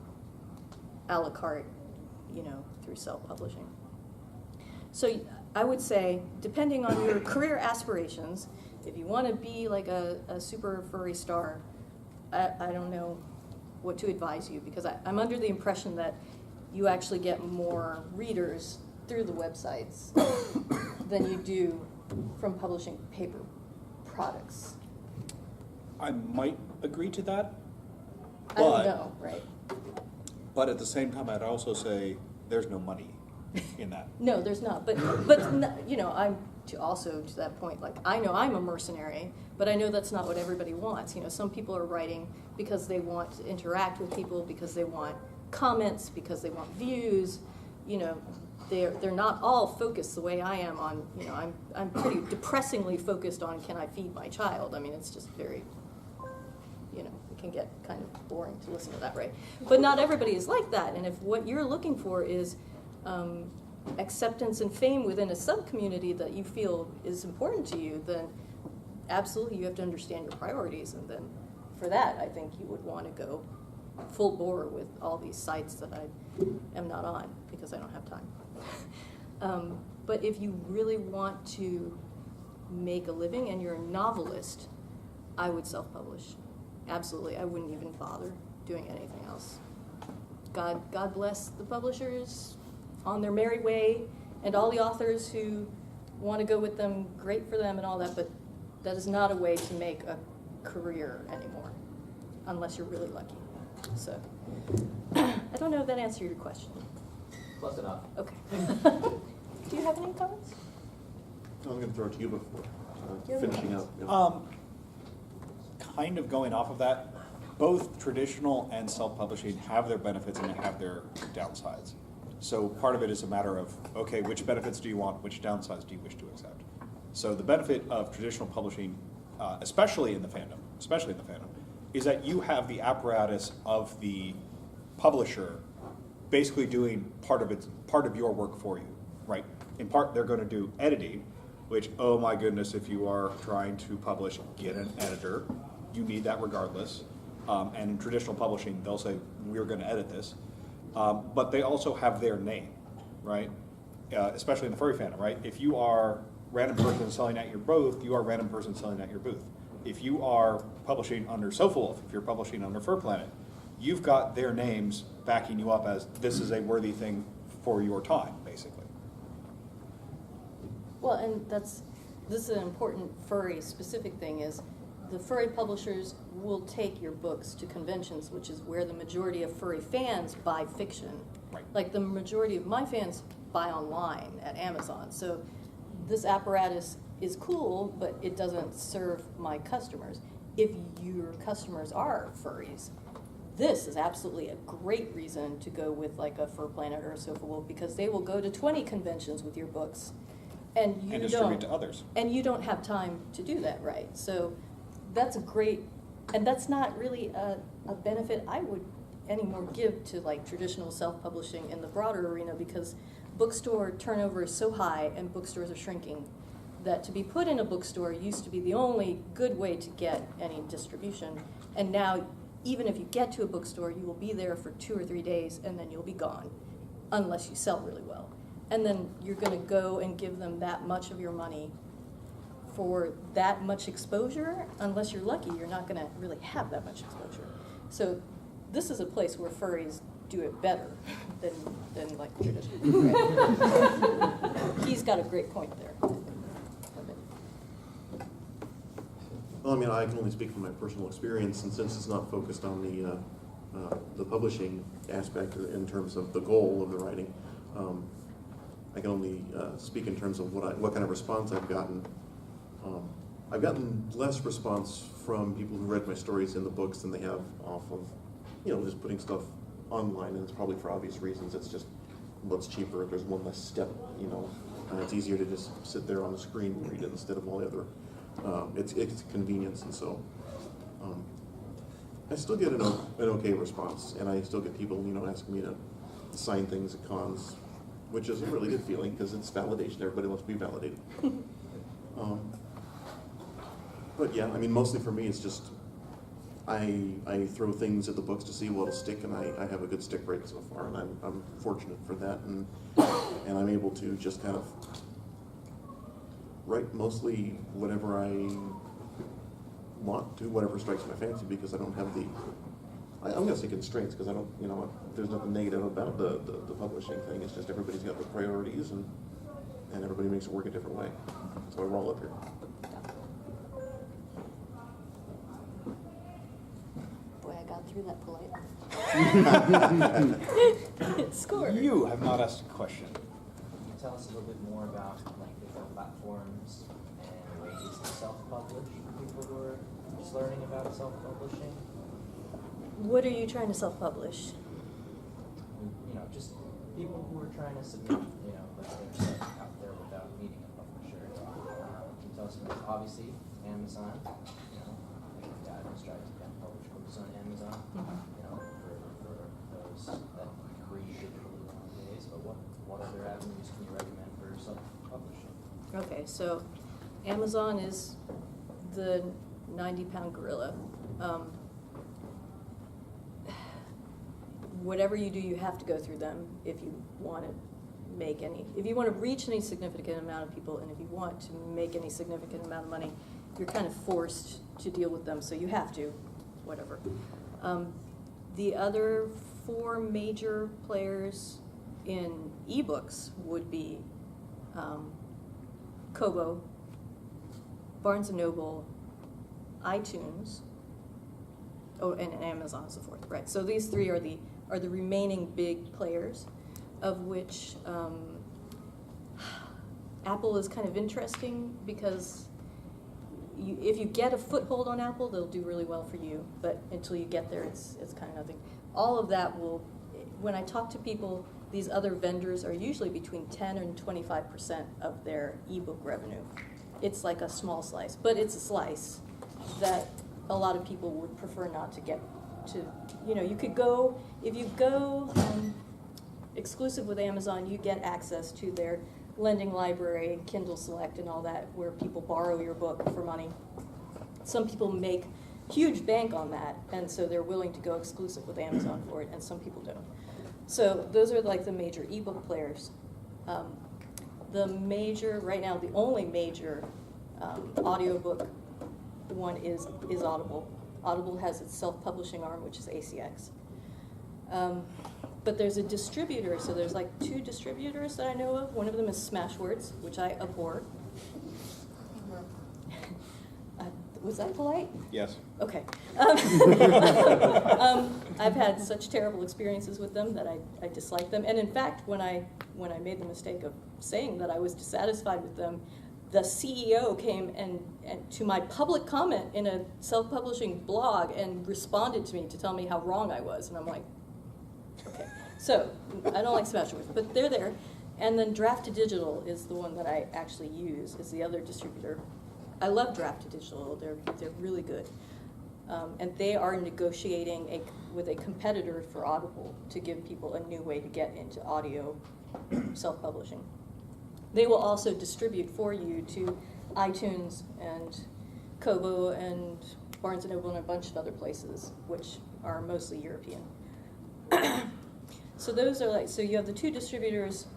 E: a la carte, through self-publishing. So I would say, depending on your career aspirations, if you want to be like a super furry star, I don't know what to advise you, because I'm under the impression that you actually get more readers through the websites than you do from publishing paper products.
N: I might agree to that.
E: I don't know, right?
N: But at the same time, I'd also say there's no money in that.
E: No, there's not. But I'm to that point. Like, I know I'm a mercenary, but I know that's not what everybody wants. Some people are writing because they want to interact with people, because they want comments, because they want views. They're not all focused the way I am on. I'm pretty depressingly focused on, can I feed my child? I mean, it's just very. It can get kind of boring to listen to that, right? But not everybody is like that, and if what you're looking for is acceptance and fame within a sub-community that you feel is important to you, then absolutely you have to understand your priorities, and then for that, I think you would want to go full bore with all these sites that I am not on, because I don't have time. But if you really want to make a living and you're a novelist, I would self-publish. Absolutely, I wouldn't even bother doing anything else. God bless the publishers on their merry way, and all the authors who want to go with them, great for them and all that, but that is not a way to make a career anymore, unless you're really lucky. So, I don't know if that answered your question.
H: Close enough.
E: Okay. Do you have any comments?
C: I'm going to throw it to you before
E: Yeah.
C: finishing up. Yeah.
N: Kind of going off of that, both traditional and self-publishing have their benefits and they have their downsides. So part of it is a matter of, okay, which benefits do you want, which downsides do you wish to accept? So the benefit of traditional publishing, especially in the fandom, is that you have the apparatus of the publisher basically doing part of your work for you, right? In part, they're going to do editing, which, oh my goodness, if you are trying to publish, get an editor. You need that regardless. And in traditional publishing, they'll say, we're going to edit this. But they also have their name, right? Especially in the furry fandom, right? If you are random person selling at your booth, you are random person selling at your booth. If you are publishing under Sofa Wolf, if you're publishing under Fur Planet, you've got their names backing you up as this is a worthy thing for your time, basically.
E: Well, and this is an important furry specific thing, is the furry publishers will take your books to conventions, which is where the majority of furry fans buy fiction.
N: Right.
E: Like the majority of my fans buy online at Amazon. So this apparatus is cool, but it doesn't serve my customers. If your customers are furries, this is absolutely a great reason to go with like a Fur Planet or a Sofa Wolf, because they will go to 20 conventions with your books, and you
N: distribute to others.
E: And you don't have time to do that, right? So that's a great, and that's not really a benefit I would anymore give to like traditional self-publishing in the broader arena, because bookstore turnover is so high and bookstores are shrinking that to be put in a bookstore used to be the only good way to get any distribution. And now, even if you get to a bookstore, you will be there for 2 or 3 days and then you'll be gone, unless you sell really well. And then you're going to go and give them that much of your money for that much exposure. Unless you're lucky, you're not going to really have that much exposure. So this is a place where furries do it better than like traditional. Right? He's got a great point there.
C: Well, I mean, I can only speak from my personal experience, and since it's not focused on the publishing aspect in terms of the goal of the writing, I can only speak in terms of what kind of response I've gotten. I've gotten less response from people who read my stories in the books than they have off of, just putting stuff online, and it's probably for obvious reasons. It's just, well, it's cheaper. There's one less step, and it's easier to just sit there on the screen and read it instead of all the other. It's convenience, and so I still get an okay response, and I still get people, asking me to sign things at cons, which is a really good feeling because it's validation. Everybody wants to be validated. But yeah, I mean, mostly for me, it's just I throw things at the books to see what'll stick, and I have a good stick rate so far, and I'm fortunate for that, and I'm able to just kind of write mostly whatever I want to, whatever strikes my fancy, because I don't have I'm going to say constraints, because I don't, there's nothing negative about the publishing thing. It's just everybody's got their priorities, and everybody makes it work a different way. So I roll up here.
E: Boy, I got through that politely. Score.
N: You have not asked a question.
J: Can you tell us a little bit more about like different platforms and ways to self-publish for people who are just learning about self-publishing?
E: What are you trying to self-publish?
J: Just people who are trying to submit, let's get their stuff out there without needing a publisher. Can you tell us about, obviously, Amazon, like a guy who's trying to publish books on Amazon, for those that read digitally nowadays, but what other avenues can you recommend for self-publishing?
E: Okay, so Amazon is the 90-pound gorilla. Whatever you do, you have to go through them if you want to if you want to reach any significant amount of people, and if you want to make any significant amount of money, you're kind of forced to deal with them, so you have to, whatever. The other 4 major players in ebooks would be Kobo, Barnes & Noble, iTunes, and Amazon is the 4th, right? So these 3 are the remaining big players, of which Apple is kind of interesting because if you get a foothold on Apple, they'll do really well for you. But until you get there, it's kind of nothing. All of that when I talk to people, these other vendors are usually between 10 and 25% of their ebook revenue. It's like a small slice, but it's a slice that a lot of people would prefer not to get to. You could go, if you go exclusive with Amazon, you get access to their lending library, Kindle Select, and all that, where people borrow your book for money. Some people make huge bank on that, and so they're willing to go exclusive with Amazon for it, and some people don't. So those are like the major ebook players. Right now, the only major audiobook one is Audible. Audible has its self-publishing arm, which is ACX. But there's a distributor, so there's like 2 distributors that I know of. One of them is Smashwords, which I abhor. Was that polite?
N: Yes.
E: Okay. I've had such terrible experiences with them that I dislike them. And in fact, when I made the mistake of saying that I was dissatisfied with them, the CEO came and to my public comment in a self-publishing blog and responded to me to tell me how wrong I was. And I'm like, okay. So I don't like Smashwords, but they're there. And then Draft to Digital is the one that I actually use, is the other distributor. I love Draft to Digital. They're really good. And they are negotiating with a competitor for Audible to give people a new way to get into audio self-publishing. They will also distribute for you to iTunes and Kobo and Barnes & Noble and a bunch of other places, which are mostly European. So those are like, so you have the two distributors,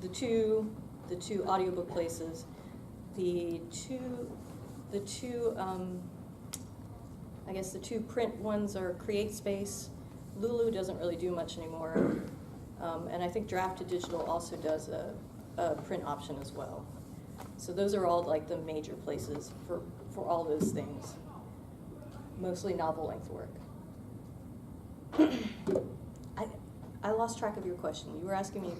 E: the two audiobook places, the two I guess the two print ones are CreateSpace. Lulu doesn't really do much anymore. And I think Draft to Digital also does a print option as well. So those are all like the major places for all those things. Mostly novel length work. I lost track of your question. You were asking me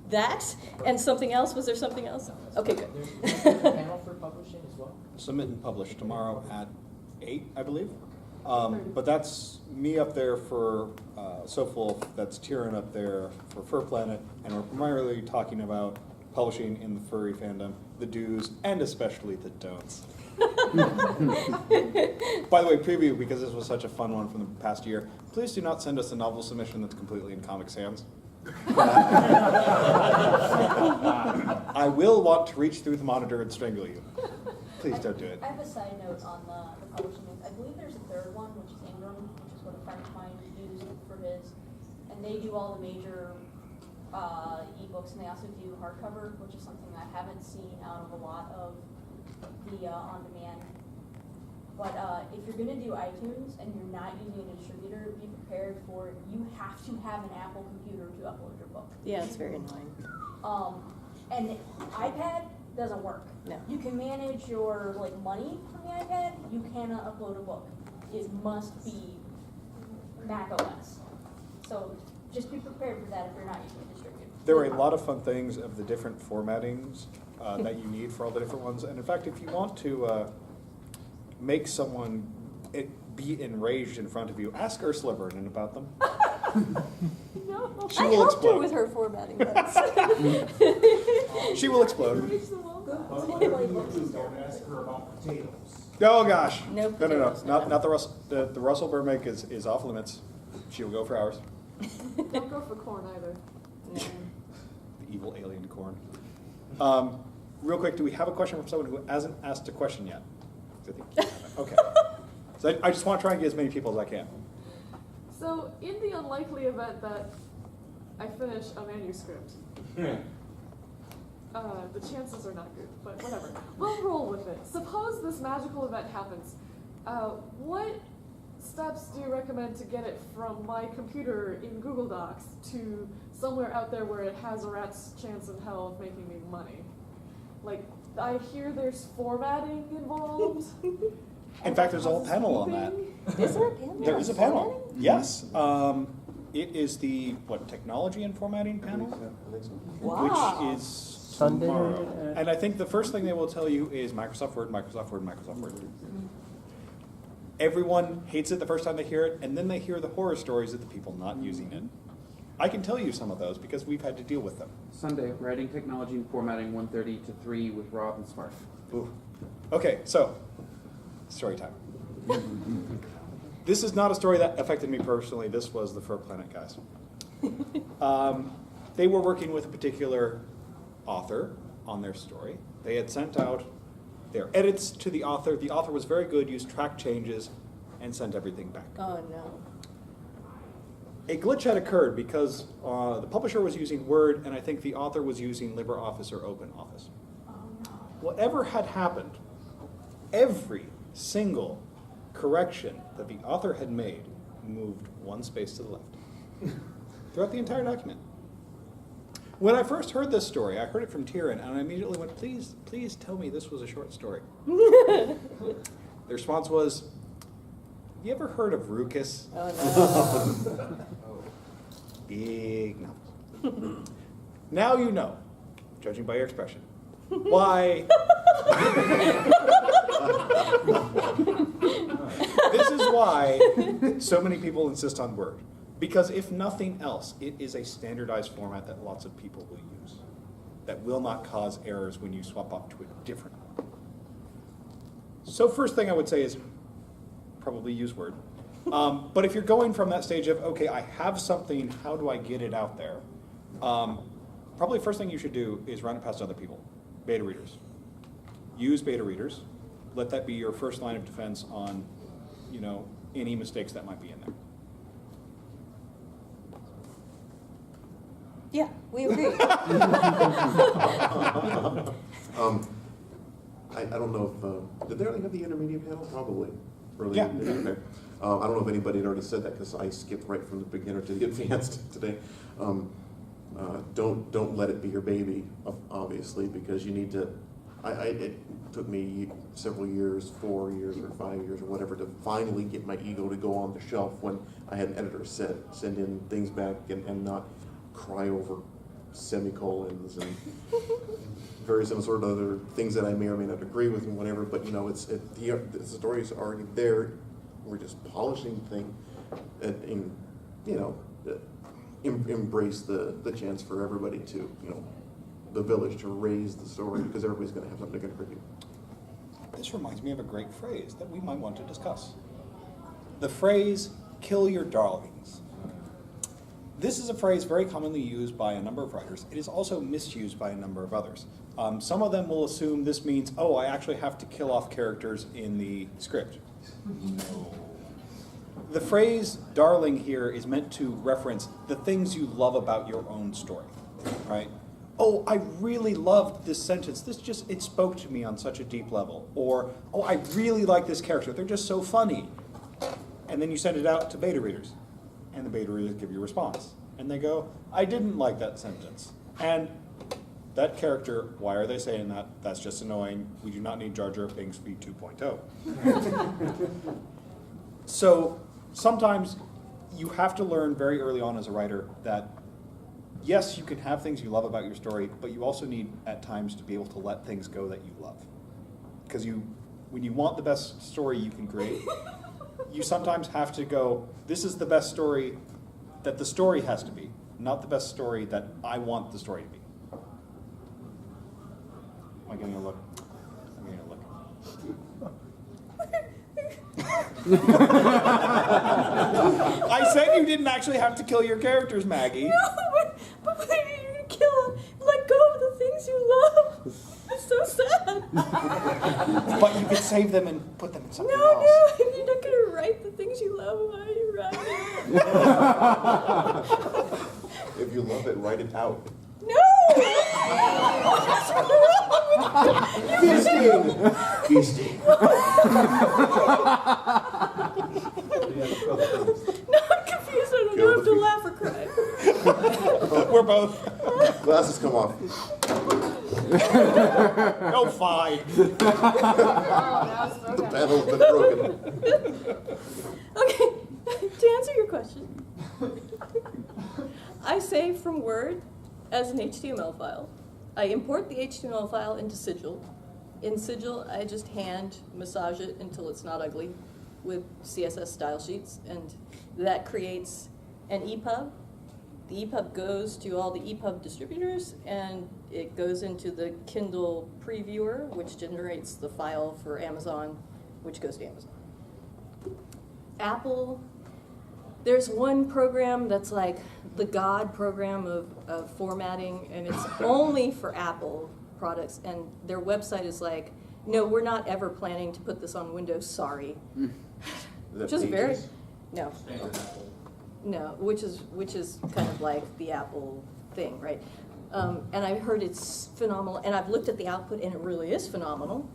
E: that and something else. Was there something else? Okay, good.
J: There's a panel for publishing as well.
N: Submit and publish tomorrow at 8, I believe. But that's me up there for SoFull, that's Tyrion up there for Fur Planet, and we're primarily talking about publishing in the furry fandom, the do's, and especially the don'ts. By the way, preview, because this was such a fun one from the past year, please do not send us a novel submission that's completely in Comic Sans. I will want to reach through the monitor and strangle you. Please don't do it.
K: I have a side note on the publishing. I believe there's a third one, which is Ingram, which is what a friend of mine used for his. And they do all the major ebooks, and they also do hardcover, which is something I haven't seen out of a lot of the on-demand. But if you're going to do iTunes and you're not using a distributor, be prepared for you have to have an Apple computer to upload your book.
E: Yeah, it's very annoying.
K: And iPad doesn't work.
E: No.
K: You can manage your money from the iPad. You cannot upload a book. It must be Mac OS. So just be prepared for that if you're not using a distributor.
N: There are a lot of fun things of the different formattings that you need for all the different ones. And in fact, if you want to make someone be enraged in front of you, ask Ursula Vernon about them.
E: No.
N: She
E: I
N: will
E: helped her
N: explode.
E: with her formatting notes.
N: She will explode.
G: Don't ask her about potatoes.
N: Oh gosh.
E: No
N: No.
E: potatoes,
N: Not the Russell. The Russell Burbank is off limits. She will go for hours.
O: Don't go for corn either.
E: No.
N: The evil alien corn. Real quick, do we have a question from someone who hasn't asked a question yet? I think you haven't. Okay. So I just want to try and get as many people as I can.
O: So, in the unlikely event that I finish a manuscript, the chances are not good, but whatever. We'll roll with it. Suppose this magical event happens. What steps do you recommend to get it from my computer in Google Docs to somewhere out there where it has a rat's chance in hell of making me money? Like, I hear there's formatting involved.
N: In fact, there's a whole panel on that.
E: Is there a panel?
N: There is a panel. Yes. It is the technology and formatting panel,
E: Wow.
N: which is tomorrow. And I think the first thing they will tell you is Microsoft Word, Microsoft Word, Microsoft Word. Everyone hates it the first time they hear it, and then they hear the horror stories of the people not using it. I can tell you some of those because we've had to deal with them.
P: Sunday, writing, technology, and formatting, 1:30 to 3 with Rob and Smart.
N: Ooh. Okay, so story time. This is not a story that affected me personally. This was the Fur Planet guys. They were working with a particular author on their story. They had sent out their edits to the author. The author was very good, used track changes, and sent everything back.
E: Oh no.
N: A glitch had occurred because the publisher was using Word, and I think the author was using LibreOffice or OpenOffice.
K: Oh no.
N: Whatever had happened, every single correction that the author had made moved one space to the left throughout the entire document. When I first heard this story, I heard it from Tyrion, and I immediately went, please tell me this was a short story. The response was, have you ever heard of Ruckus?
E: Oh no.
N: Big no. Now you know, judging by your expression, why this is why so many people insist on Word. Because if nothing else, it is a standardized format that lots of people will use, that will not cause errors when you swap up to a different one. So first thing I would say is probably use Word. But if you're going from that stage of, okay, I have something, how do I get it out there? probably the first thing you should do is run it past other people, beta readers. Use beta readers. Let that be your first line of defense on, you know, any mistakes that might be in there.
E: Yeah, we agree.
C: I don't know if, did they already have the intermediate panel? Probably. Early.
N: Yeah.
C: Okay. I don't know if anybody had already said that because I skipped right from the beginner to the advanced today. Don't let it be your baby, obviously, because you need to. It took me several years, 4 years or 5 years or whatever, to finally get my ego to go on the shelf when I had an editor send in things back and not cry over semicolons and various sort of other things that I may or may not agree with and whatever. But you know, the story is already there. We're just polishing the thing, and you know, embrace the chance for everybody to, you know, the village to raise the story, because everybody's going to have something to contribute.
N: This reminds me of a great phrase that we might want to discuss. The phrase, kill your darlings. This is a phrase very commonly used by a number of writers. It is also misused by a number of others. Some of them will assume this means, oh, I actually have to kill off characters in the script. No. The phrase darling here is meant to reference the things you love about your own story, right? Oh, I really loved this sentence. It spoke to me on such a deep level. Or, oh, I really like this character. They're just so funny. And then you send it out to beta readers. And the beta readers give you a response. And they go, I didn't like that sentence. And that character, why are they saying that? That's just annoying. We do not need Jar Jar Binks v 2.0. So sometimes you have to learn very early on as a writer that yes, you can have things you love about your story, but you also need at times to be able to let things go that you love. Because when you want the best story you can create, you sometimes have to go, this is the best story that the story has to be, not the best story that I want the story to be. Am I getting a look? I'm getting a look. I said you didn't actually have to kill your characters, Maggie.
E: No, but what are you gonna kill? Let go of the things you love. It's so sad.
N: But you could save them and put them in something else.
E: No, you're not gonna write the things you love. Why are you writing?
C: If you love it, write it out.
E: No! What's wrong with you?
C: Feasting.
E: No, I'm confused. I don't know if to laugh or cry.
N: We're both.
C: Glasses come off.
N: No, fine.
C: The panel's been broken.
E: Okay, to answer your question, I save from Word as an HTML file. I import the HTML file into Sigil. In Sigil, I just hand massage it until it's not ugly with CSS style sheets, and that creates an EPUB. The EPUB goes to all the EPUB distributors, and it goes into the Kindle previewer, which generates the file for Amazon, which goes to Amazon. Apple, there's one program that's like the God program of formatting, and it's only for Apple products, and their website is like, no, we're not ever planning to put this on Windows, sorry. Which is very, no. No, which is kind of like the Apple thing, right? And I've heard it's phenomenal, and I've looked at the output, and it really is phenomenal.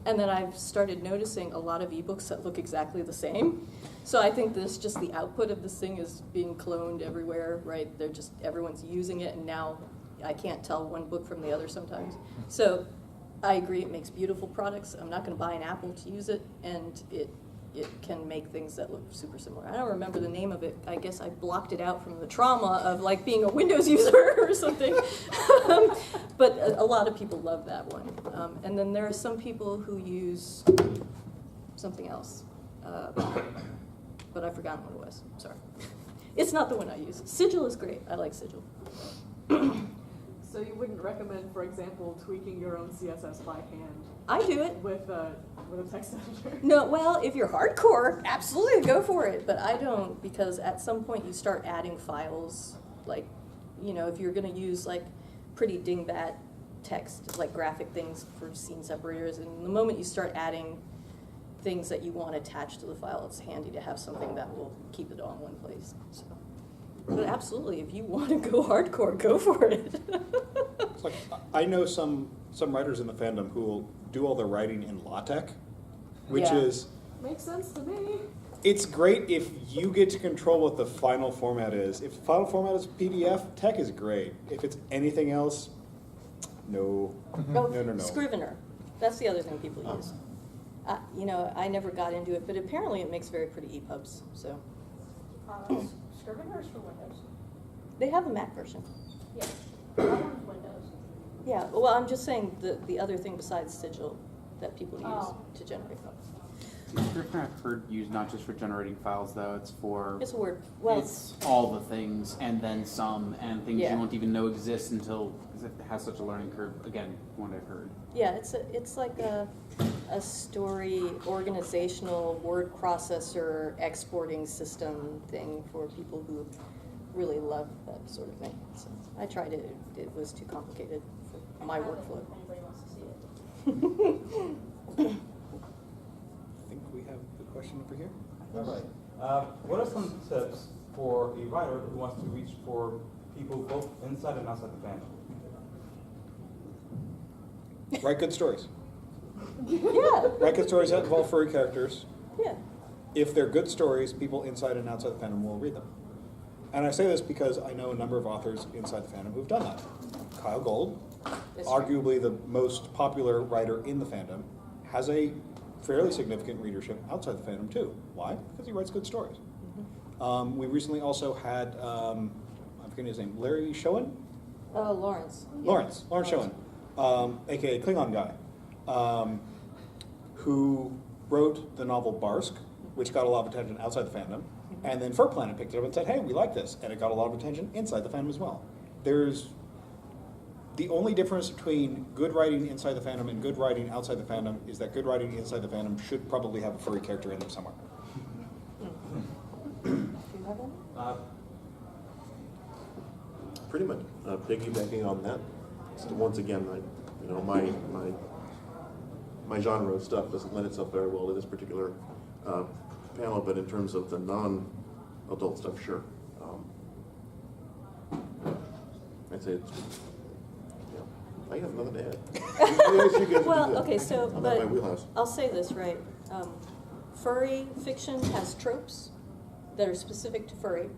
E: And then I've started noticing a lot of ebooks that look exactly the same. So I think this just the output of this thing is being cloned everywhere, right? Everyone's using it, and now I can't tell one book from the other sometimes. So I agree, it makes beautiful products. I'm not going to buy an Apple to use it, and it can make things that look super similar. I don't remember the name of it. I guess I blocked it out from the trauma of like being a Windows user or something. But a lot of people love that one. And then there are some people who use something else. But I've forgotten what it was. Sorry. It's not the one I use. Sigil is great. I like Sigil.
O: So you wouldn't recommend, for example, tweaking your own CSS by hand?
E: I do it.
O: With a text editor?
E: No, well, if you're hardcore, absolutely go for it. But I don't, because at some point you start adding files. Like, you know, if you're going to use like pretty dingbat text, like graphic things for scene separators, and the moment you start adding things that you want attached to the file, it's handy to have something that will keep it all in one place. So. But absolutely, if you want to go hardcore, go for it.
N: It's like, I know some writers in the fandom who will do all their writing in LaTeX, which
E: Yeah.
N: is,
O: Makes sense to me.
N: it's great if you get to control what the final format is. If the final format is PDF, tech is great. If it's anything else, no. No.
E: Scrivener. That's the other thing people use. You know, I never got into it, but apparently it makes very pretty EPUBs. So
K: Scrivener is for Windows.
E: they have a Mac version.
K: Yeah, that one's Windows.
E: Yeah. Well, I'm just saying the other thing besides Sigil that people use to generate files.
P: Scrivener I've heard used not just for generating files though, it's for
E: It's a word. Well,
P: it's all the things and then some and things
E: Yeah.
P: you won't even know exist until because it has such a learning curve. Again, from what I've heard.
E: yeah. It's like a story organizational word processor exporting system thing for people who really love that sort of thing. So I tried it. It was too complicated for my workflow.
K: If anybody wants to see it.
N: I think we have the question over here.
M: All right. What are some tips for a writer who wants to reach for people both inside and outside the fandom?
N: Write good stories.
E: Yeah.
N: Write good stories that involve furry characters.
E: Yeah.
N: If they're good stories, people inside and outside the fandom will read them. And I say this because I know a number of authors inside the fandom who've done that. Kyle Gold, arguably the most popular writer in the fandom, has a fairly significant readership outside the fandom too. Why? Because he writes good stories. We recently also had, I'm forgetting his name, Larry Schoen?
E: Lawrence.
N: Lawrence Schoen, aka Klingon guy, who wrote the novel Barsk, which got a lot of attention outside the fandom, and then Fur Planet picked it up and said, hey, we like this, and it got a lot of attention inside the fandom as well. There's the only difference between good writing inside the fandom and good writing outside the fandom is that good writing inside the fandom should probably have a furry character in them somewhere.
E: Do you have one?
C: Pretty much piggybacking on that. So once again, my genre of stuff doesn't lend itself very well to this particular panel, but in terms of the non-adult stuff, sure. I'd say it's. Yeah, I have nothing to add.
E: Well, okay, so
C: I'm not
E: but
C: my wheelhouse.
E: I'll say this right. Furry fiction has tropes that are specific to furry,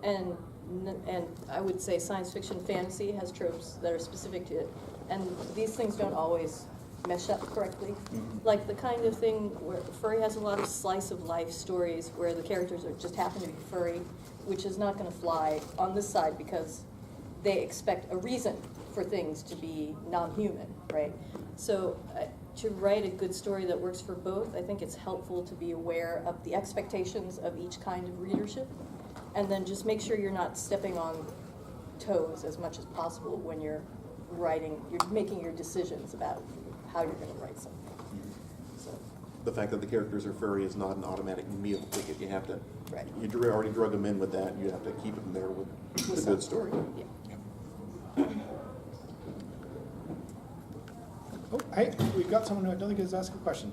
E: and I would say science fiction fantasy has tropes that are specific to it, and these things don't always mesh up correctly. Like the kind of thing where furry has a lot of slice of life stories where the characters are just happen to be furry, which is not going to fly on this side because they expect a reason for things to be non-human, right? So to write a good story that works for both, I think it's helpful to be aware of the expectations of each kind of readership, and then just make sure you're not stepping on toes as much as possible when you're writing, you're making your decisions about how you're going to write something. So.
C: The fact that the characters are furry is not an automatic meal ticket. You have to,
E: right.
C: You already drug them in with that. You have to keep them there with a good story.
E: Yeah.
N: Oh, hey, we've got someone who I don't think has asked a question.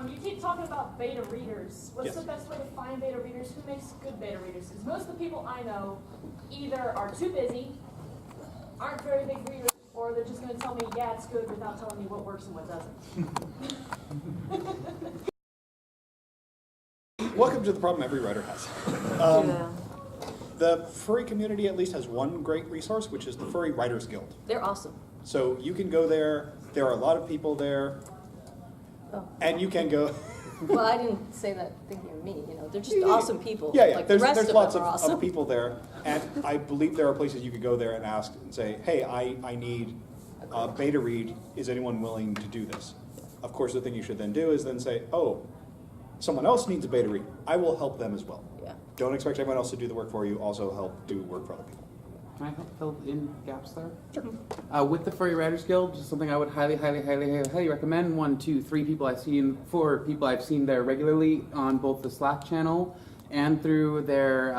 O: You keep talking about beta readers. What's
N: Yes.
O: the best way to find beta readers? Who makes good beta readers? Because most of the people I know either are too busy, aren't very big readers, or they're just going to tell me, yeah, it's good, without telling me what works and what doesn't.
N: Welcome to the problem every writer has.
E: Yeah.
N: The furry community at least has one great resource, which is the Furry Writers Guild.
E: They're awesome.
N: So you can go there. There are a lot of people there.
E: Oh.
N: And you can go.
E: Well, I didn't say that thinking of me. You know, they're just awesome people.
N: Yeah, yeah.
E: Like
N: There's
E: the rest
N: lots
E: them are awesome.
N: of people there, and I believe there are places you could go there and ask and say, "Hey, I need a beta read. Is anyone willing to do this?" Of course, the thing you should then do is then say, "Oh, someone else needs a beta read. I will help them as well."
E: Yeah.
N: Don't expect everyone else to do the work for you. Also help do work for other people.
P: Can I help fill in gaps there?
N: Sure.
P: With the Furry Writers Guild, just something I would highly recommend. 1, 2, 3 people I've seen, 4 people I've seen there regularly on both the Slack channel and through their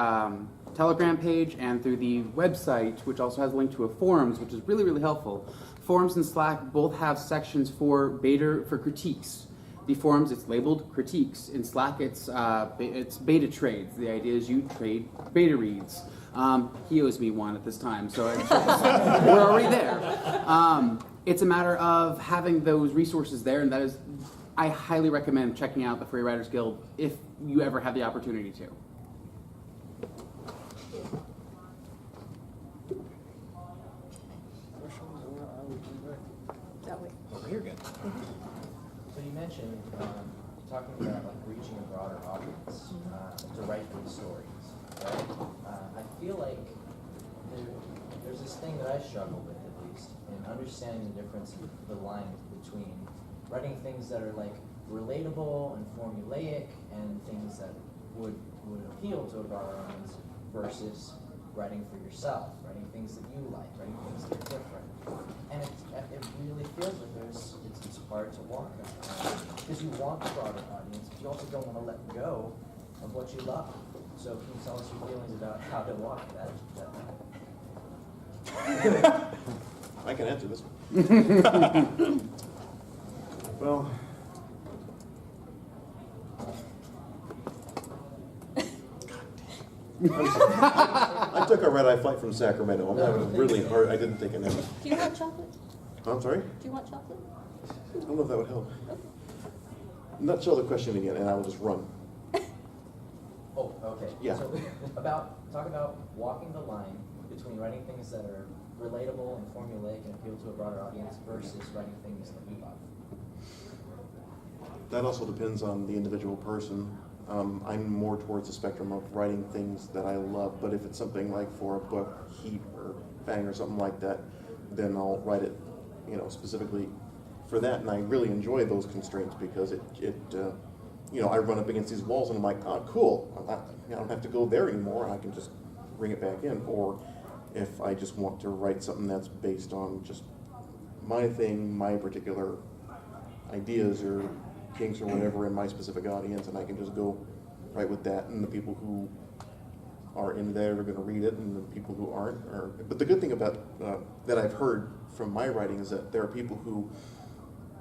P: Telegram page and through the website, which also has a link to a forums, which is really, really helpful. Forums and Slack both have sections for critiques. The forums, it's labeled critiques. In Slack, it's beta trades. The idea is you trade beta reads. He owes me one at this time, so we're already there. It's a matter of having those resources there, and that is, I highly recommend checking out the Free Writers Guild if you ever have the opportunity to.
E: That way.
N: Over here again.
J: So you mentioned talking about like reaching a broader audience to write good stories, right? I feel like there's this thing that I struggle with, at least, in understanding the difference, the line between writing things that are like relatable and formulaic and things that would appeal to a broader audience versus writing for yourself, writing things that you like, writing things that are different. And it really feels like it's hard to walk that because you want the broader audience, but you also don't want to let go of what you love. So can you tell us your feelings about how to walk that
C: I can answer this one. Well, I took a red-eye flight from Sacramento. I'm having a really hard. I didn't think of that.
E: Do you want chocolate?
C: I'm sorry?
E: Do you want chocolate?
C: I don't know if that would help. Nutshell the question again, and I will just run.
J: Oh, okay.
C: Yeah.
J: So talk about walking the line between writing things that are relatable and formulaic and appeal to a broader audience versus writing things that you love.
C: That also depends on the individual person. I'm more towards the spectrum of writing things that I love, but if it's something like for a book, Heat or Fang or something like that, then I'll write it, specifically for that. And I really enjoy those constraints because I run up against these walls and I'm like, oh, cool. I don't have to go there anymore. I can just bring it back in. Or if I just want to write something that's based on just my thing, my particular ideas or kinks or whatever in my specific audience, and I can just go right with that, and the people who are in there are going to read it, and the people who aren't are. But the good thing about that I've heard from my writing is that there are people who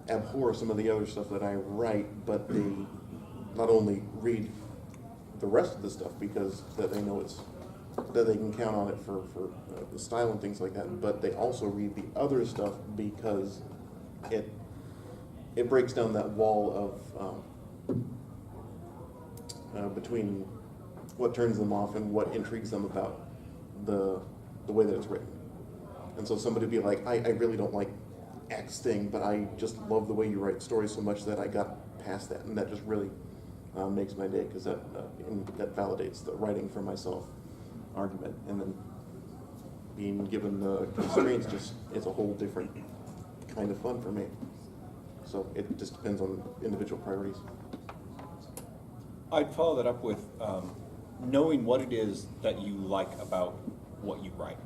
C: abhor some of the other stuff that I write, but they not only read the rest of the stuff because that they know that they can count on it for the style and things like that, but they also read the other stuff because it breaks down that wall of between what turns them off and what intrigues them about the way that it's written. And so somebody would be like, I really don't like X thing, but I just love the way you write stories so much that I got past that, and that just really makes my day because that validates the writing for myself argument, and then being given the constraints it's a whole different kind of fun for me. So it just depends on individual priorities.
N: I'd follow that up with knowing what it is that you like about what you write,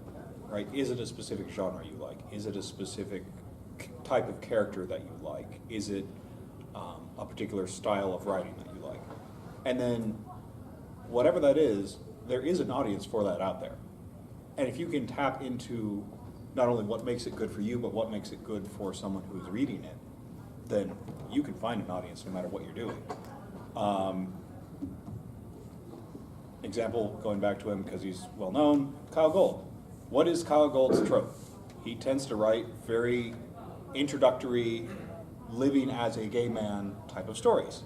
N: right? Is it a specific genre you like? Is it a specific type of character that you like? Is it a particular style of writing that you like? And then whatever that is, there is an audience for that out there. And if you can tap into not only what makes it good for you, but what makes it good for someone who's reading it, then you can find an audience no matter what you're doing. Example, going back to him because he's well known, Kyle Gold. What is Kyle Gold's trope? He tends to write very introductory, living as a gay man type of stories.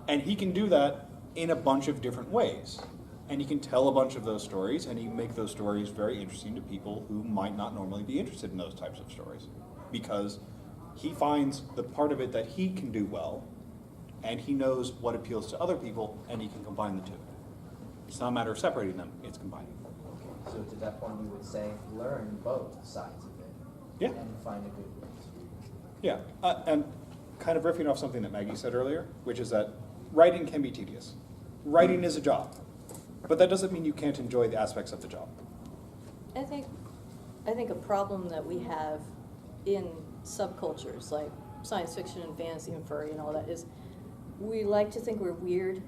N: And he can do that in a bunch of different ways. And he can tell a bunch of those stories, and he can make those stories very interesting to people who might not normally be interested in those types of stories. Because he finds the part of it that he can do well, and he knows what appeals to other people, and he can combine the two. It's not a matter of separating them, it's combining.
J: Okay. So to that point, you would say learn both sides of it.
N: Yeah.
J: And find a good way to.
N: Yeah, and kind of riffing off something that Maggie said earlier, which is that writing can be tedious. Writing is a job, but that doesn't mean you can't enjoy the aspects of the job.
E: I think a problem that we have in subcultures like science fiction and fantasy and furry and all that is we like to think we're weird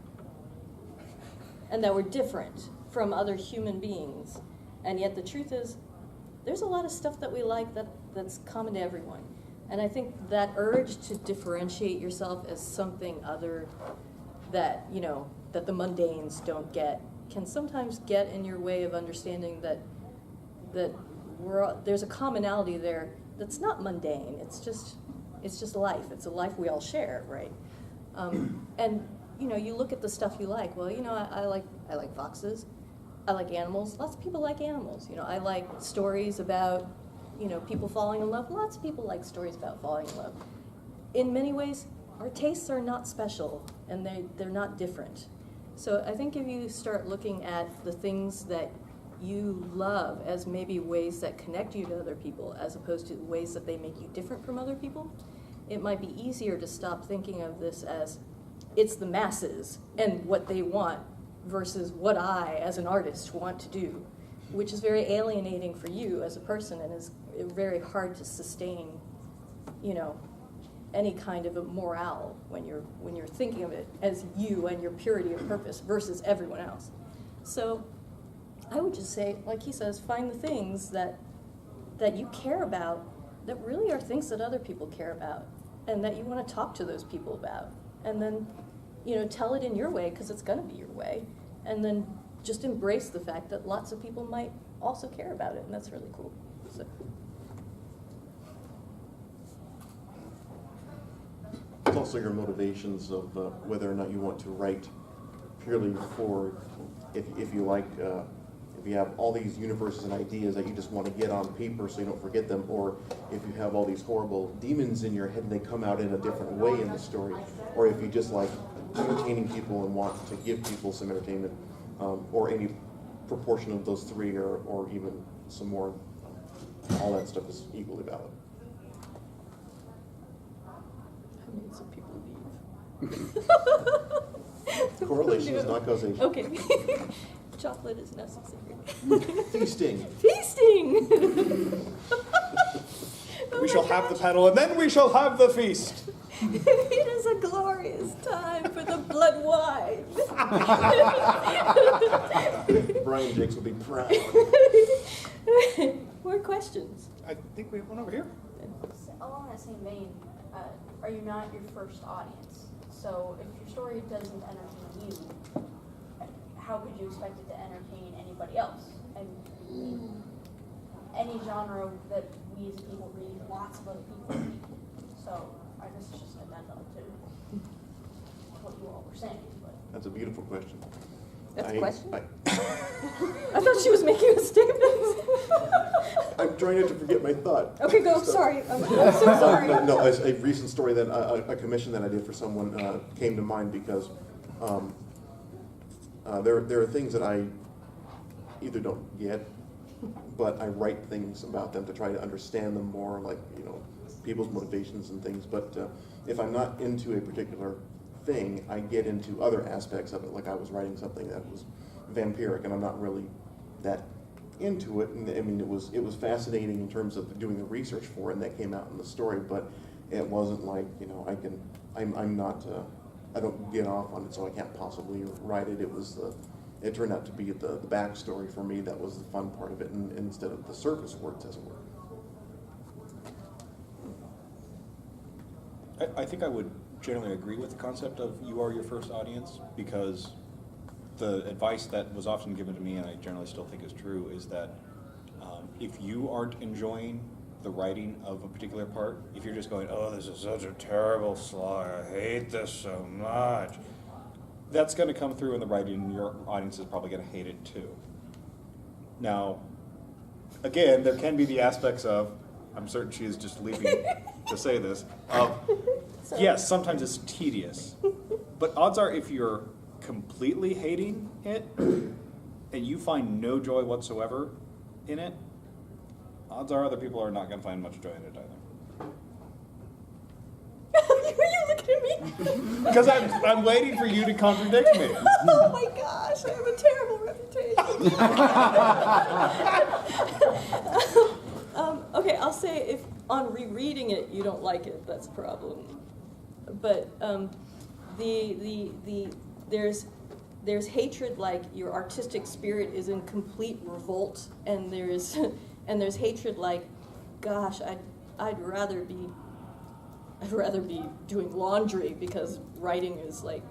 E: and that we're different from other human beings. And yet the truth is, there's a lot of stuff that we like that's common to everyone. And I think that urge to differentiate yourself as something other that, you know, that the mundanes don't get, can sometimes get in your way of understanding that there's a commonality there that's not mundane. It's just life. It's a life we all share, right? And you know, you look at the stuff you like. Well, you know, I like foxes. I like animals. Lots of people like animals. You know, I like stories about, you know, people falling in love. Lots of people like stories about falling in love. In many ways, our tastes are not special, and they're not different. So I think if you start looking at the things that you love as maybe ways that connect you to other people, as opposed to ways that they make you different from other people, it might be easier to stop thinking of this as it's the masses and what they want versus what I, as an artist, want to do, which is very alienating for you as a person and is very hard to sustain, you know, any kind of a morale when you're thinking of it as you and your purity of purpose versus everyone else. So I would just say, like he says, find the things that you care about that really are things that other people care about and that you want to talk to those people about. And then, you know, tell it in your way, because it's going to be your way. And then just embrace the fact that lots of people might also care about it, and that's really cool. So.
C: It's also your motivations of whether or not you want to write purely for, if you like, if you have all these universes and ideas that you just want to get on paper so you don't forget them, or if you have all these horrible demons in your head and they come out in a different way in the story, or if you just like entertaining people and want to give people some entertainment, or any proportion of those three, or even some more, all that stuff is equally valid.
E: I made some people leave.
C: Correlation is not causation.
E: Okay. Chocolate is necessary.
C: Feasting.
E: Feasting!
N: We shall have the paddle, and then we shall have the feast.
E: It is a glorious time for the blood wine.
C: Brian Jakes will be proud.
E: More questions?
N: I think we have one over here.
K: Along that same vein, are you not your first audience? So if your story doesn't entertain you, how could you expect it to entertain anybody else? And any genre that we as people read, lots of other people read. So I guess it's just an addendum to what you all were saying. But.
C: That's a beautiful question.
E: That's a question? I thought she was making a statement.
C: I'm trying not to forget my thought.
E: Okay, go. Sorry. I'm so sorry.
C: No, a recent story that a commission that I did for someone came to mind because there are things that I either don't get, but I write things about them to try to understand them more, like, you know, people's motivations and things. But if I'm not into a particular thing, I get into other aspects of it. Like I was writing something that was vampiric, and I'm not really that into it. And I mean, it was fascinating in terms of doing the research for it, and that came out in the story. But it wasn't like, you know, I'm not. I don't get off on it, so I can't possibly write it. It turned out to be the backstory for me that was the fun part of it, and instead of the surface words, as it were.
N: I think I would generally agree with the concept of you are your first audience, because the advice that was often given to me, and I generally still think is true, is that if you aren't enjoying the writing of a particular part, if you're just going, oh, this is such a terrible slog, I hate this so much, that's going to come through in the writing, and your audience is probably going to hate it too. Now, again, there can be the aspects of, I'm certain she is just leaving to say this, yes, sometimes it's tedious, but odds are if you're completely hating it and you find no joy whatsoever in it, odds are other people are not going to find much joy in it either.
E: Are you looking at me?
N: Because I'm waiting for you to contradict me.
E: Oh my gosh, I have a terrible reputation. Okay, I'll say if on rereading it you don't like it, that's a problem. But there's there's hatred like your artistic spirit is in complete revolt, and there's and there's hatred like, gosh, I'd rather be doing laundry because writing is like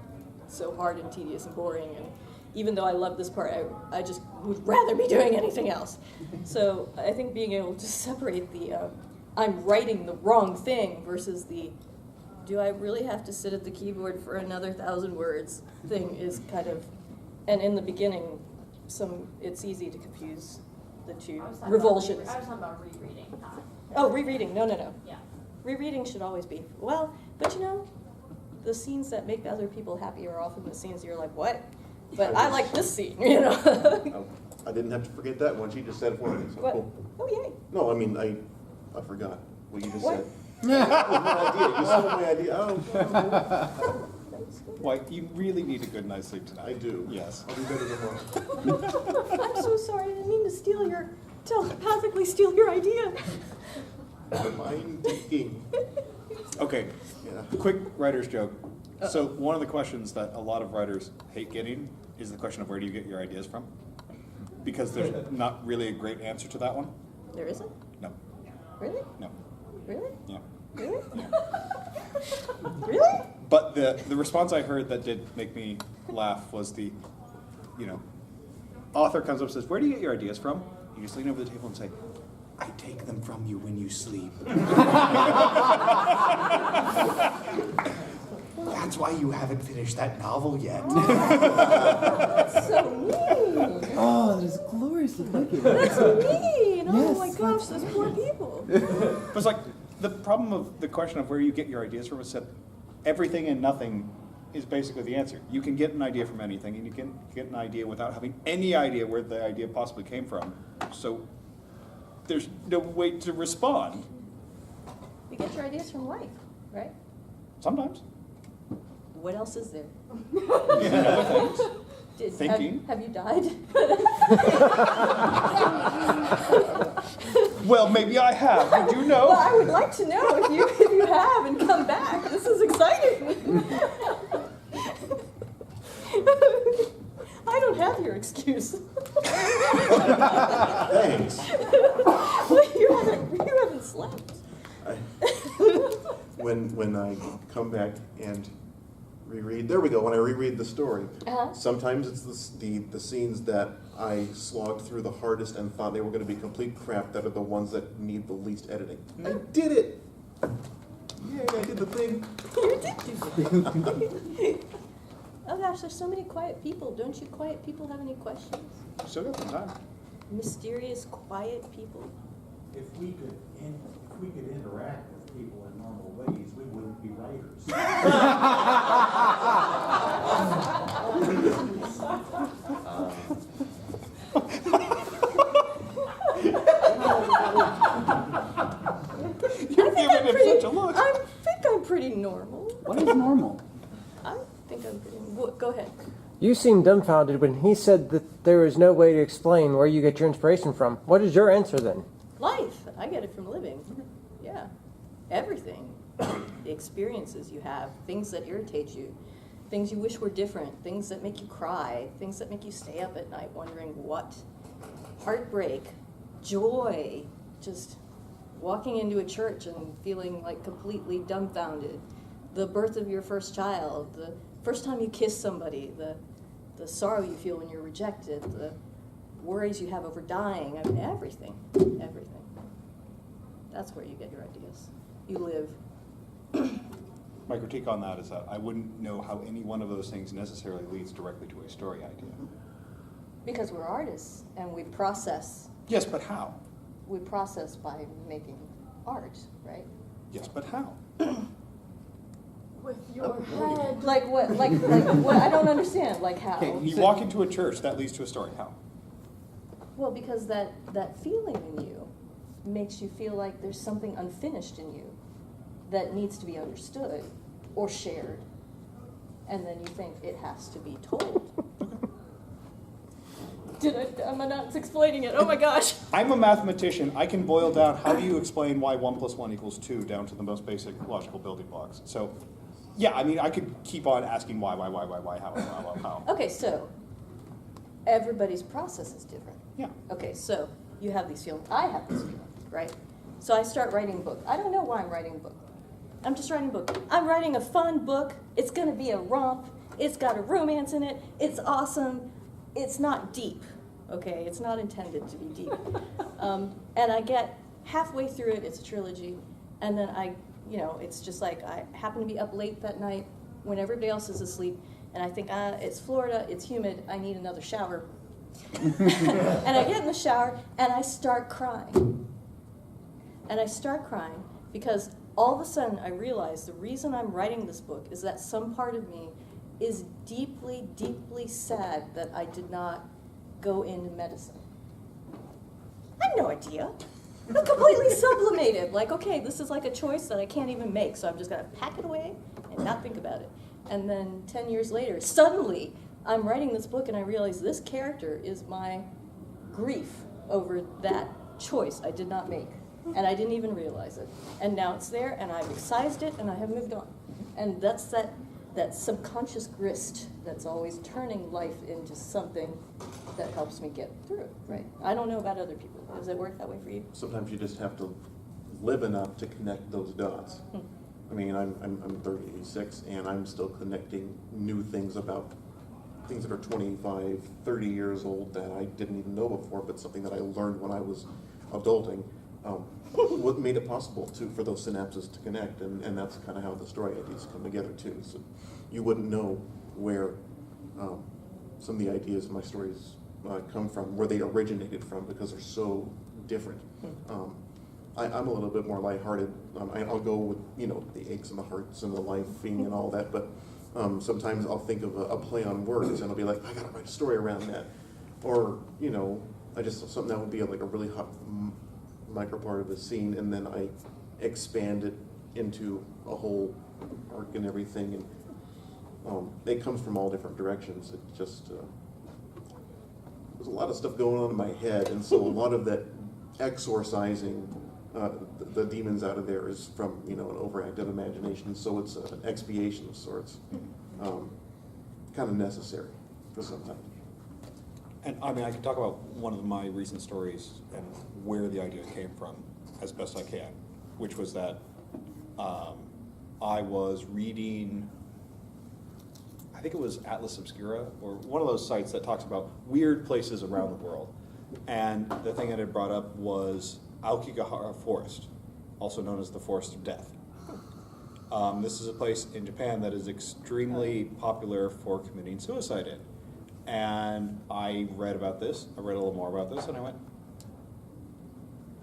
E: so hard and tedious and boring, and even though I love this part, I just would rather be doing anything else. So I think being able to separate the I'm writing the wrong thing versus the do I really have to sit at the keyboard for another 1,000 words thing is kind of, and in the beginning, it's easy to confuse the two revulsions.
K: I was talking about rereading, not.
E: Oh, rereading, no.
K: Yeah.
E: Rereading should always be, well, but you know, the scenes that make other people happy are often the scenes you're like, what? But I like this scene, you know?
C: I didn't have to forget that one. She just said it for me. So
E: What?
C: cool.
E: Oh, yay.
C: No, I mean, I forgot what you just
E: What?
C: said. That was my idea. You stole my idea. Oh.
N: Why, you really need a good night's sleep tonight.
C: I do.
N: Yes.
C: I'll be better tomorrow.
E: I'm so sorry, I didn't mean to telepathically steal your idea.
C: Mind taking.
N: Okay,
C: Yeah.
N: quick writer's joke. So one of the questions that a lot of writers hate getting is the question of where do you get your ideas from? Because there's not really a great answer to that one.
E: There isn't?
N: No.
E: Really?
N: No.
E: Really?
N: Yeah.
E: Really? Really?
N: But the response I heard that did make me laugh was the, author comes up and says, where do you get your ideas from? You just lean over the table and say, I take them from you when you sleep. That's why you haven't finished that novel yet.
E: That's so mean.
P: Oh, that is glorious to think of.
E: That's mean. Oh
P: Yes,
E: my gosh, those poor people.
N: But it's like, the problem of the question of where you get your ideas from is that everything and nothing is basically the answer. You can get an idea from anything, and you can get an idea without having any idea where the idea possibly came from. So there's no way to respond.
E: You get your ideas from life, right?
N: Sometimes.
E: What else is there?
N: Other things. Thinking.
E: Have you died?
N: Well, maybe I have. Did you know?
E: Well, I would like to know if you have and come back. This is exciting. I don't have your excuse.
C: Thanks.
E: You haven't slept.
C: When I come back and reread, there we go. When I reread the story, sometimes it's the scenes that I slogged through the hardest and thought they were going to be complete crap that are the ones that need the least editing. I did it! Yay, I did the thing.
E: You did do that. Oh gosh, there's so many quiet people. Don't you quiet people have any questions?
N: Still got some time.
E: Mysterious quiet people.
L: If we could interact with people in normal ways, we wouldn't be writers.
N: You're giving him such a look.
E: I think I'm pretty normal.
P: What is normal?
E: I think I'm pretty. Go ahead.
Q: You seemed dumbfounded when he said that there is no way to explain where you get your inspiration from. What is your answer then?
E: Life. I get it from living. Yeah. Everything. The experiences you have, things that irritate you, things you wish were different, things that make you cry, things that make you stay up at night wondering what. Heartbreak, joy, just walking into a church and feeling like completely dumbfounded. The birth of your first child, the first time you kiss somebody, the sorrow you feel when you're rejected, the worries you have over dying, I mean, everything. That's where you get your ideas. You live.
N: My critique on that is that I wouldn't know how any one of those things necessarily leads directly to a story idea.
E: Because we're artists and we process.
N: Yes, but how?
E: We process by making art, right?
N: Yes, but how?
O: With your head.
E: Like what? Like what? I don't understand. Like how?
N: Okay, you walk into a church, that leads to a story. How?
E: Well, because that feeling in you makes you feel like there's something unfinished in you that needs to be understood or shared, and then you think it has to be told. Am I not explaining it? Oh my gosh.
N: I'm a mathematician. I can boil down how do you explain why 1 + 1 = 2 down to the most basic logical building blocks. So Yeah, I mean, I could keep on asking why, how.
E: Okay, so everybody's process is different.
N: Yeah.
E: Okay, so you have these feelings. I have these feelings, right? So I start writing a book. I don't know why I'm writing a book. I'm just writing a book. I'm writing a fun book. It's going to be a romp. It's got a romance in it. It's awesome. It's not deep, okay? It's not intended to be deep. And I get halfway through it. It's a trilogy. And then it's just like I happen to be up late that night when everybody else is asleep. And I think, it's Florida. It's humid. I need another shower. And I get in the shower, and I start crying. And I start crying because all of a sudden I realize the reason I'm writing this book is that some part of me is deeply, deeply sad that I did not go into medicine. I had no idea. I'm completely sublimated. Like, okay, this is like a choice that I can't even make, so I'm just going to pack it away and not think about it. And then 10 years later, suddenly, I'm writing this book and I realize this character is my grief over that choice I did not make. And I didn't even realize it. And now it's there, and I've excised it, and I have moved on. And that's that subconscious grist that's always turning life into something that helps me get through it, right? I don't know about other people. Does it work that way for you?
C: Sometimes you just have to live enough to connect those dots. I mean, I'm 36, and I'm still connecting new things about things that are 25, 30 years old that I didn't even know before, but something that I learned when I was adulting. What made it possible for those synapses to connect, and that's kind of how the story ideas come together too. So you wouldn't know where some of the ideas in my stories come from, where they originated from, because they're so different. I'm a little bit more lighthearted. I'll go with the aches and the hearts and the lifing and all that, but sometimes I'll think of a play on words and I'll be like, I gotta write a story around that, or I just something that would be like a really hot micro part of the scene, and then I expand it into a whole arc and everything, and it comes from all different directions. It just there's a lot of stuff going on in my head, and so a lot of that exorcising the demons out of there is from an overactive imagination. So it's an expiation of sorts, kind of necessary for some time.
N: And I mean, I can talk about one of my recent stories and where the idea came from as best I can, which was that I was reading, I think it was Atlas Obscura, or one of those sites that talks about weird places around the world. And the thing that it brought up was Aokigahara Forest, also known as the Forest of Death. This is a place in Japan that is extremely popular for committing suicide in. And I read about this, I read a little more about this, and I went,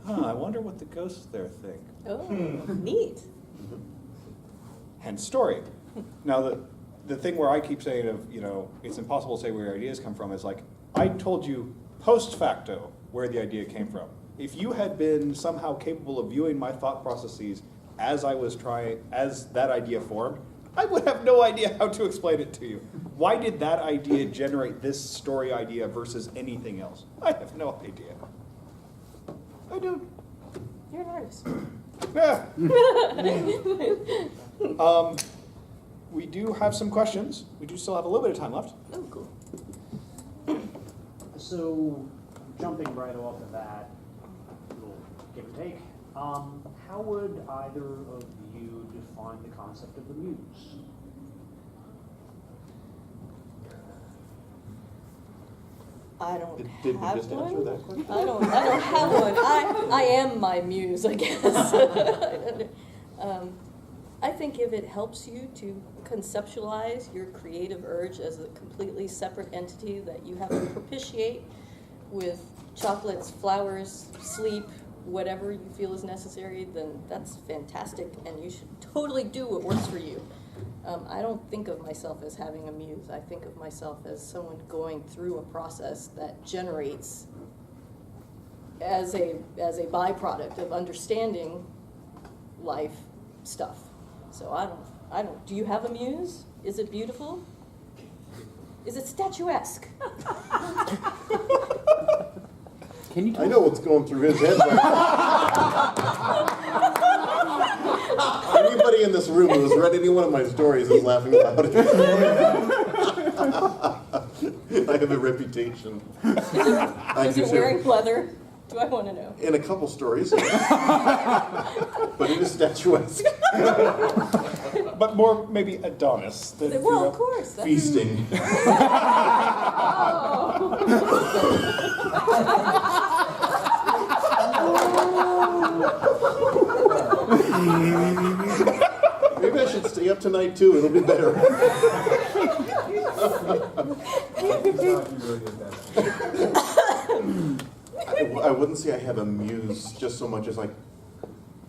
N: I wonder what the ghosts there think.
E: Oh, neat.
N: Hence story. Now, the thing where I keep saying it's impossible to say where your ideas come from is like, I told you post facto where the idea came from. If you had been somehow capable of viewing my thought processes as that idea formed, I would have no idea how to explain it to you. Why did that idea generate this story idea versus anything else? I have no idea. I don't.
E: You're an artist.
N: We do have some questions. We do still have a little bit of time left.
E: Oh, cool.
R: So, jumping right off of that, little give or take, how would either of you define the concept of the muse?
E: I don't
C: Did we
E: have
C: just
E: one.
C: answer that question?
E: I don't have one. I am my muse, I guess. I think if it helps you to conceptualize your creative urge as a completely separate entity that you have to propitiate with chocolates, flowers, sleep, whatever you feel is necessary, then that's fantastic, and you should totally do what works for you. I don't think of myself as having a muse. I think of myself as someone going through a process that generates, as a byproduct of understanding life stuff. So I don't. Do you have a muse? Is it beautiful? Is it statuesque?
P: Can you?
C: I know what's going through his head right now. Anybody in this room who has read any one of my stories is laughing about it. I have a reputation.
E: Is it wearing leather? Do I want to know?
C: In a couple stories. But it is statuesque.
N: But more maybe Adonis.
E: Well, of course. That's
C: Feasting. Maybe I should stay up tonight too. It'll be better. I wouldn't say I have a muse just so much as like,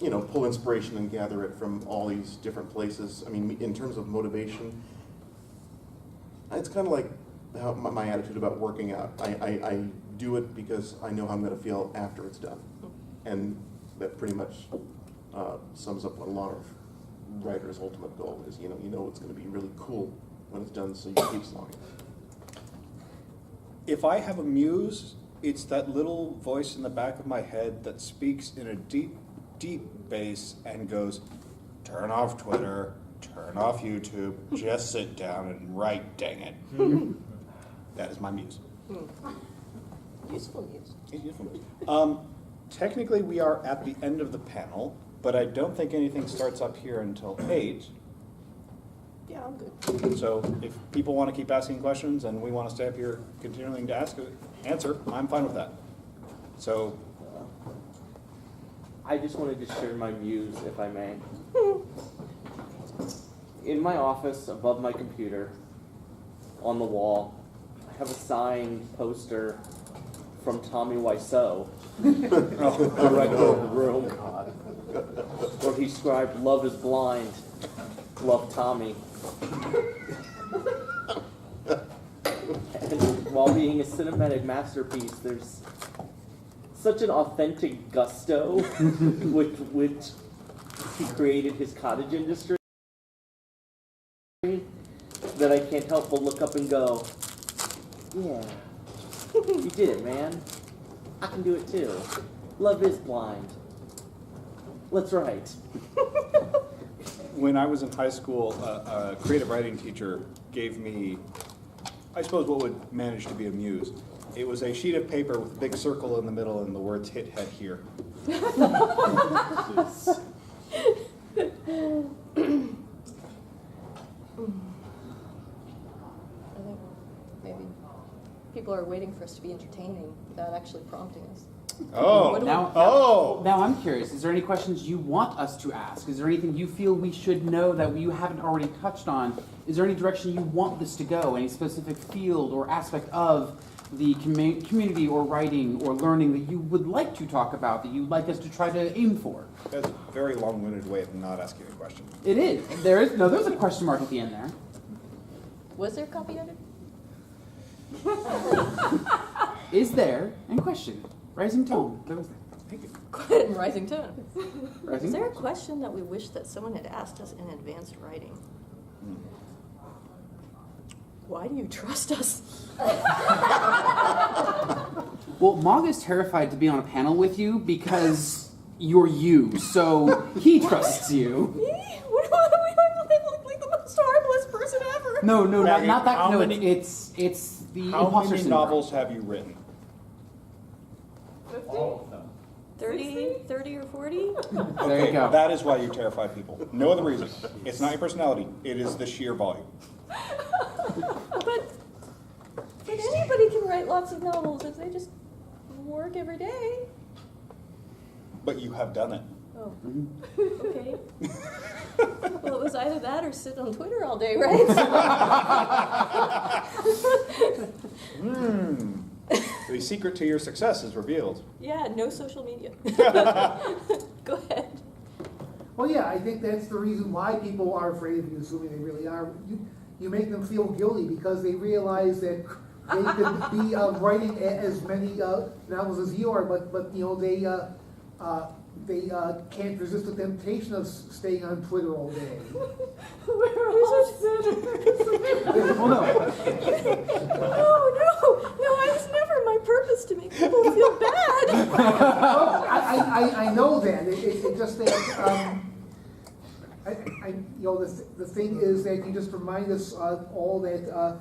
C: you know, pull inspiration and gather it from all these different places. I mean, in terms of motivation, it's kind of like how my attitude about working out. I do it because I know how I'm going to feel after it's done. And that pretty much sums up what a lot of writers' ultimate goal is. You know it's going to be really cool when it's done, so you keep slowing.
N: If I have a muse, it's that little voice in the back of my head that speaks in a deep, deep bass and goes, turn off Twitter, turn off YouTube, just sit down and write, dang it. That is my muse.
E: useful muse.
N: It's useful. Technically, we are at the end of the panel, but I don't think anything starts up here until 8.
E: Yeah, I'm good.
N: So if people want to keep asking questions and we want to stay up here continuing to answer, I'm fine with that. So
D: I just wanted to share my views, if I may. In my office, above my computer, on the wall, I have a signed poster from Tommy Wiseau, the director of the room, where he scribed, "Love is blind, love Tommy." And while being a cinematic masterpiece, there's such an authentic gusto with which he created his cottage industry that I can't help but look up and go, yeah, you did it, man. I can do it too. Love is blind. Let's write.
N: when I was in high school, a creative writing teacher gave me, I suppose, what would manage to be a muse. It was a sheet of paper with a big circle in the middle and the words "hit head here."
E: I think maybe people are waiting for us to be entertaining without actually prompting us.
P: Oh, now I'm curious. Is there any questions you want us to ask? Is there anything you feel we should know that you haven't already touched on? Is there any direction you want this to go? Any specific field or aspect of the community or writing or learning that you would like to talk about, that you'd like us to try to aim for?
N: That's a very long-winded way of not asking a question.
P: It is. There's a question mark at the end there.
E: Was there copy edit?
P: Is there? And question. Rising tone. There was that.
N: Thank you.
E: Go ahead and rising tone.
P: Rising
E: Is there a
P: tone.
E: question that we wish that someone had asked us in advanced writing? Why do you trust us?
P: Well, Mog is terrified to be on a panel with you because you're you, so he trusts you.
E: Me? What do I look like the most harmless person ever?
P: No,
N: Maggie,
P: not that.
N: how
P: No,
N: many-
P: it's the
N: How
P: imposter
N: many
P: syndrome.
N: novels have you written?
O: 50?
L: All of them.
E: 30 or 40?
P: There you go.
N: That is why you terrify people. No other reason. It's not your personality. It is the sheer volume.
E: But anybody can write lots of novels if they just work every day.
N: But you have done it.
E: Oh, okay. Well, it was either that or sit on Twitter all day, right?
N: The secret to your success is revealed.
E: Yeah, no social media. Go ahead.
I: Well, yeah, I think that's the reason why people are afraid of you, assuming they really are. You make them feel guilty because they realize that they could be writing as many novels as you are, but you know they can't resist the temptation of staying on Twitter all day.
O: We're all sinners.
P: Well, no.
E: No, I was never my purpose to make people feel bad.
I: I know that. It just that the thing is that you just remind us all that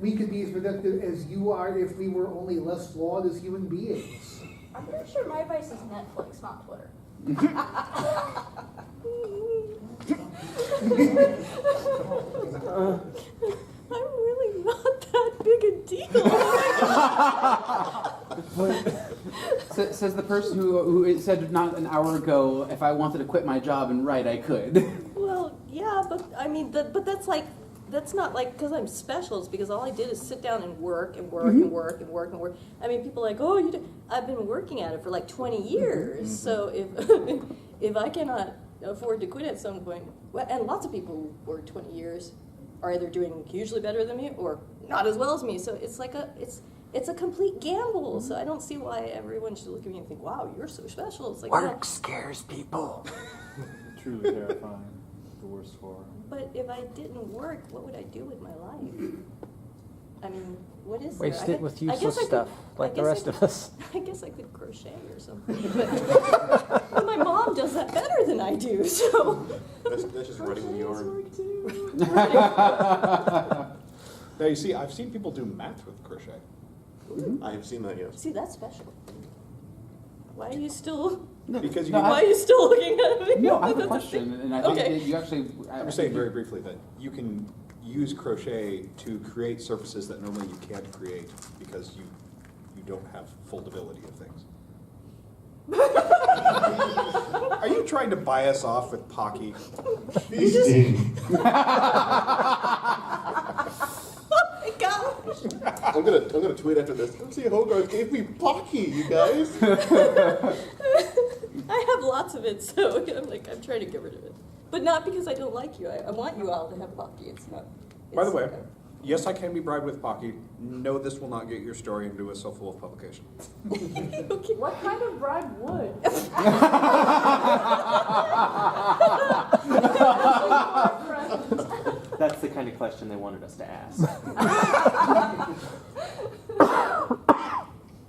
I: we could be as productive as you are if we were only less flawed as human beings.
K: I'm pretty sure my vice is Netflix, not Twitter.
E: I'm really not that big a deal.
P: Says the person who said not an hour ago, if I wanted to quit my job and write, I could.
E: Well, yeah, but I mean, but that's like, that's not like because I'm special. It's because all I did is sit down and work and work and work and work and work. I mean, people are like, oh, I've been working at it for like 20 years. So if I cannot afford to quit at some point, well, and lots of people who work 20 years are either doing hugely better than me or not as well as me. So it's like it's a complete gamble. So I don't see why everyone should look at me and think, wow, you're so special. It's like
Q: Work scares people.
S: Truly terrifying. The worst horror.
E: But if I didn't work, what would I do with my life? I mean, what is
Q: Waste
E: there?
Q: it with useless stuff, like the rest of us.
E: I guess I could crochet or something. But my mom does that better than I do, so.
C: That's just writing with yarn.
N: Now you see, I've seen people do math with crochet.
C: I have seen that, yes.
E: See, that's special. Why are you still?
N: Because
E: why are you still looking at me?
P: No, I have a question, and I think that you actually.
N: I'm just saying very briefly that you can use crochet to create surfaces that normally you can't create because you don't have full ability of things. Are you trying to buy us off with Pocky?
C: I'm gonna tweet after this. M.C.A Hogarth gave me Pocky, you guys.
E: I have lots of it, so I'm trying to get rid of it. But not because I don't like you. I want you all to have Pocky. It's not.
N: By the way, yes, I can be bribed with Pocky. No, this will not get your story into a self-fulfilled publication.
E: Okay.
O: What kind of bribe would?
D: That's the kind of question they wanted us to ask.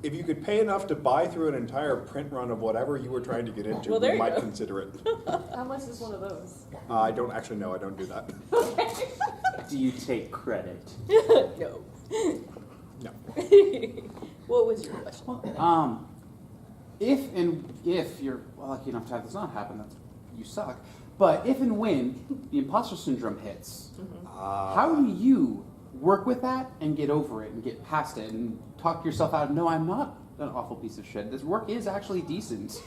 N: If you could pay enough to buy through an entire print run of whatever you were trying to get into,
E: Well, there
N: we
E: you
N: might
E: go.
N: consider it.
O: How much is one of those?
N: I don't actually know. I don't do that.
D: Do you take credit?
E: No.
N: No.
E: What was your question?
P: If you're lucky enough to have this not happen, you suck. But if and when the imposter syndrome hits, how do you work with that and get over it and get past it and talk yourself out of, no, I'm not an awful piece of shit. This work is actually decent.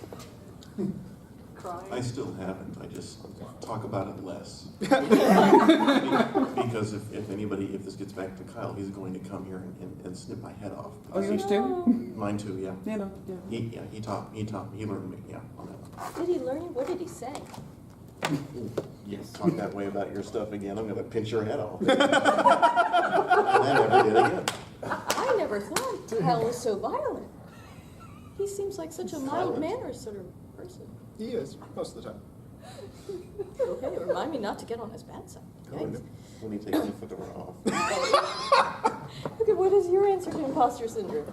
C: I still haven't. I just talk about it less. Because if this gets back to Kyle, he's going to come here and snip my head off.
P: Oh, yours too?
C: Mine too, yeah.
P: Yeah, no, yeah.
C: He taught me, he learned me, yeah, on that one.
E: Did he learn you? What did he say?
C: Yes. Talk that way about your stuff again, I'm gonna pinch your head off. And I never did again.
E: I never thought Kyle was so violent. He seems like such a mild-mannered sort of person.
N: He is, most of the time.
E: Okay, remind me not to get on his bad side. Yikes.
C: When he takes the fedora off.
E: Okay, what is your answer to imposter syndrome?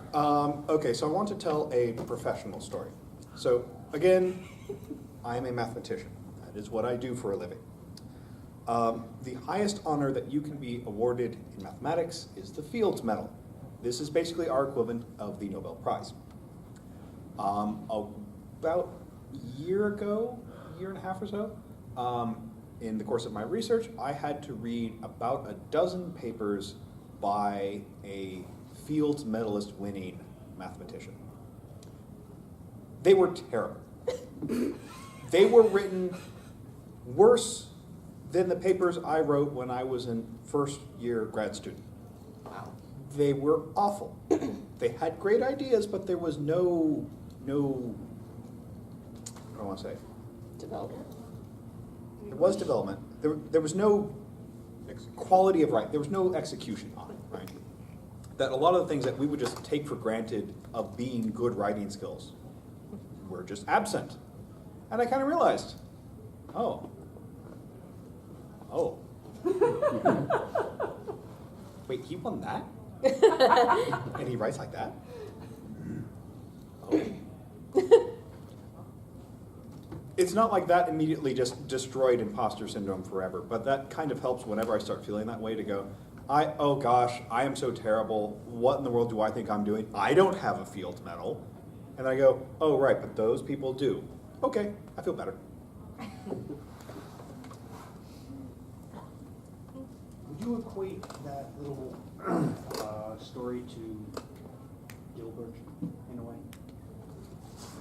N: Okay, so I want to tell a professional story. So, again, I am a mathematician. That is what I do for a living. The highest honor that you can be awarded in mathematics is the Fields Medal. This is basically our equivalent of the Nobel Prize. About a year and a half or so, in the course of my research, I had to read about a dozen papers by a Fields Medalist winning mathematician. They were terrible. They were written worse than the papers I wrote when I was in first year grad student. Wow. They were awful. They had great ideas, but there was no, what do I want to say?
E: Development.
N: There was development. There was no quality of writing. There was no execution on it, right? That a lot of the things that we would just take for granted of being good writing skills were just absent. And I kind of realized, oh. Wait, he won that? And he writes like that? Oh. it's not like that immediately just destroyed imposter syndrome forever, but that kind of helps whenever I start feeling that way to go, oh gosh, I am so terrible. What in the world do I think I'm doing? I don't have a field medal. And I go, oh right, but those people do. Okay, I feel better.
R: Would you equate that little story to Dilbert in a way?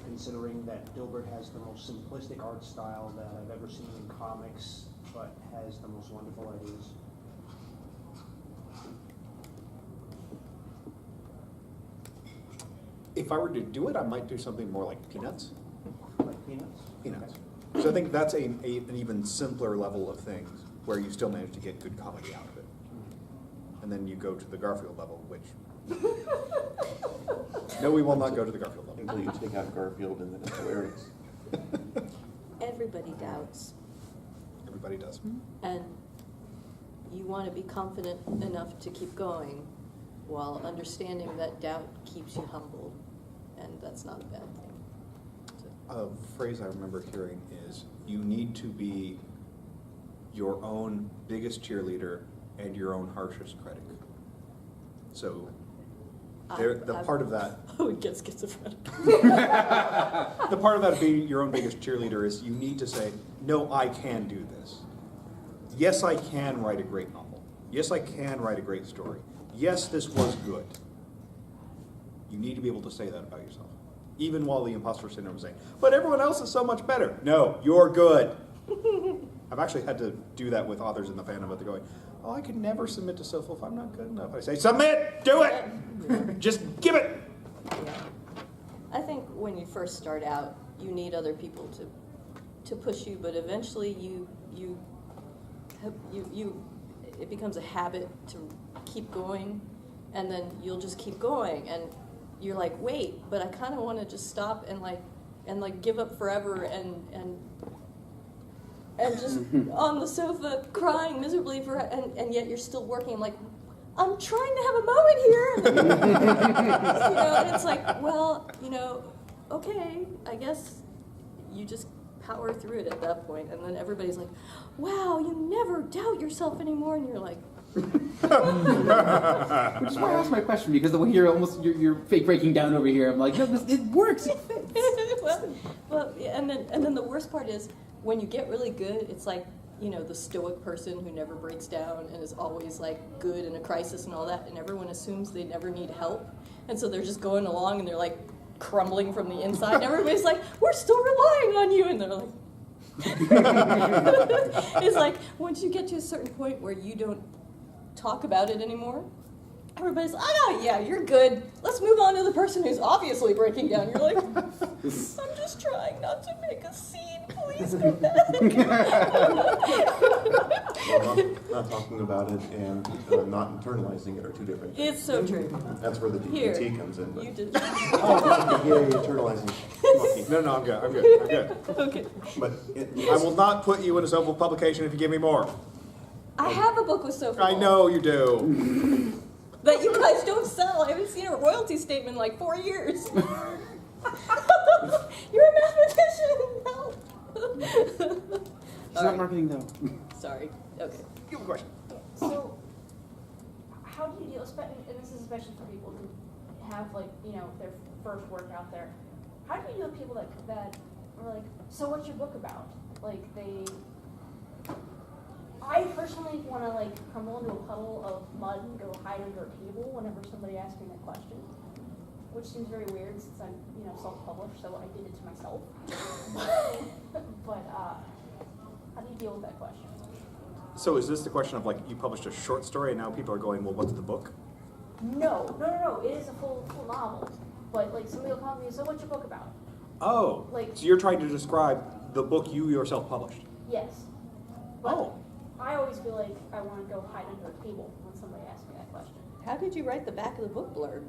R: Considering that Dilbert has the most simplistic art style that I've ever seen in comics, but has the most wonderful ideas.
N: If I were to do it, I might do something more like Peanuts.
R: Like Peanuts?
N: Peanuts. So I think that's an even simpler level of things where you still manage to get good comedy out of it. And then you go to the Garfield level, which... No, we will not go to the Garfield level.
C: Until you take out Garfield and then it's hilarious.
E: Everybody doubts.
N: Everybody does.
E: And you want to be confident enough to keep going while understanding that doubt keeps you humble. And that's not a bad thing.
N: A phrase I remember hearing is, you need to be your own biggest cheerleader and your own harshest critic. So, the part of that...
E: Oh, it gets schizophrenic.
N: The part of that being your own biggest cheerleader is you need to say, no, I can do this. Yes, I can write a great novel. Yes, I can write a great story. Yes, this was good. You need to be able to say that about yourself. Even while the imposter syndrome is saying, but everyone else is so much better. No, you're good. I've actually had to do that with authors in the fandom, but they're going, oh, I could never submit to Soph if I'm not good enough. I say, submit! Do it! Just give it!
E: Yeah. I think when you first start out, you need other people to push you, but eventually it becomes a habit to keep going, and then you'll just keep going, and you're like, wait, but I kind of want to just stop and give up forever and just on the sofa crying miserably and yet you're still working. I'm like, I'm trying to have a moment here. And it's like, well, okay, I guess you just power through it at that point, and then everybody's like, wow, you never doubt yourself anymore, and you're like,
P: which is why I asked my question, because the way you're fake breaking down over here, I'm like, no, it works.
E: well, and then the worst part is when you get really good, it's like, the stoic person who never breaks down and is always like good in a crisis and all that, and everyone assumes they never need help, and so they're just going along and they're like crumbling from the inside, and everybody's like, we're still relying on you, and they're like, it's like once you get to a certain point where you don't talk about it anymore, everybody's like, oh yeah, you're good, let's move on to the person who's obviously breaking down. You're like, I'm just trying not to make a scene, please go back.
C: Well, not talking about it and not internalizing it are two different things.
E: It's so true.
C: That's where the DPT comes in. But.
E: You did.
C: Yay, internalizing.
N: No, I'm good.
E: Okay.
C: But
N: I will not put you in a Sophal publication if you give me more.
E: I have a book with Sophie.
N: I know you do.
E: That you guys don't sell. I haven't seen a royalty statement in like 4 years. You're a mathematician. Help.
P: It's not marketing though.
E: Sorry. Okay.
N: You have a question.
K: So, how do you deal, and this is especially for people who have their first work out there, how do you deal with people that are like, so what's your book about? I personally want to crumble into a puddle of mud and go hide under a table whenever somebody asks me that question, which seems very weird since I'm self-published, so I did it to myself. But how do you deal with that question?
N: So is this the question of you published a short story and now people are going, well, what's the book?
K: No. It is a full novel, but somebody will come to me, so what's your book about?
N: Oh, so you're trying to describe the book you yourself published?
K: Yes. But I always feel like I want to go hide under a table when somebody asks me that question.
E: How did you write the back of the book blurb?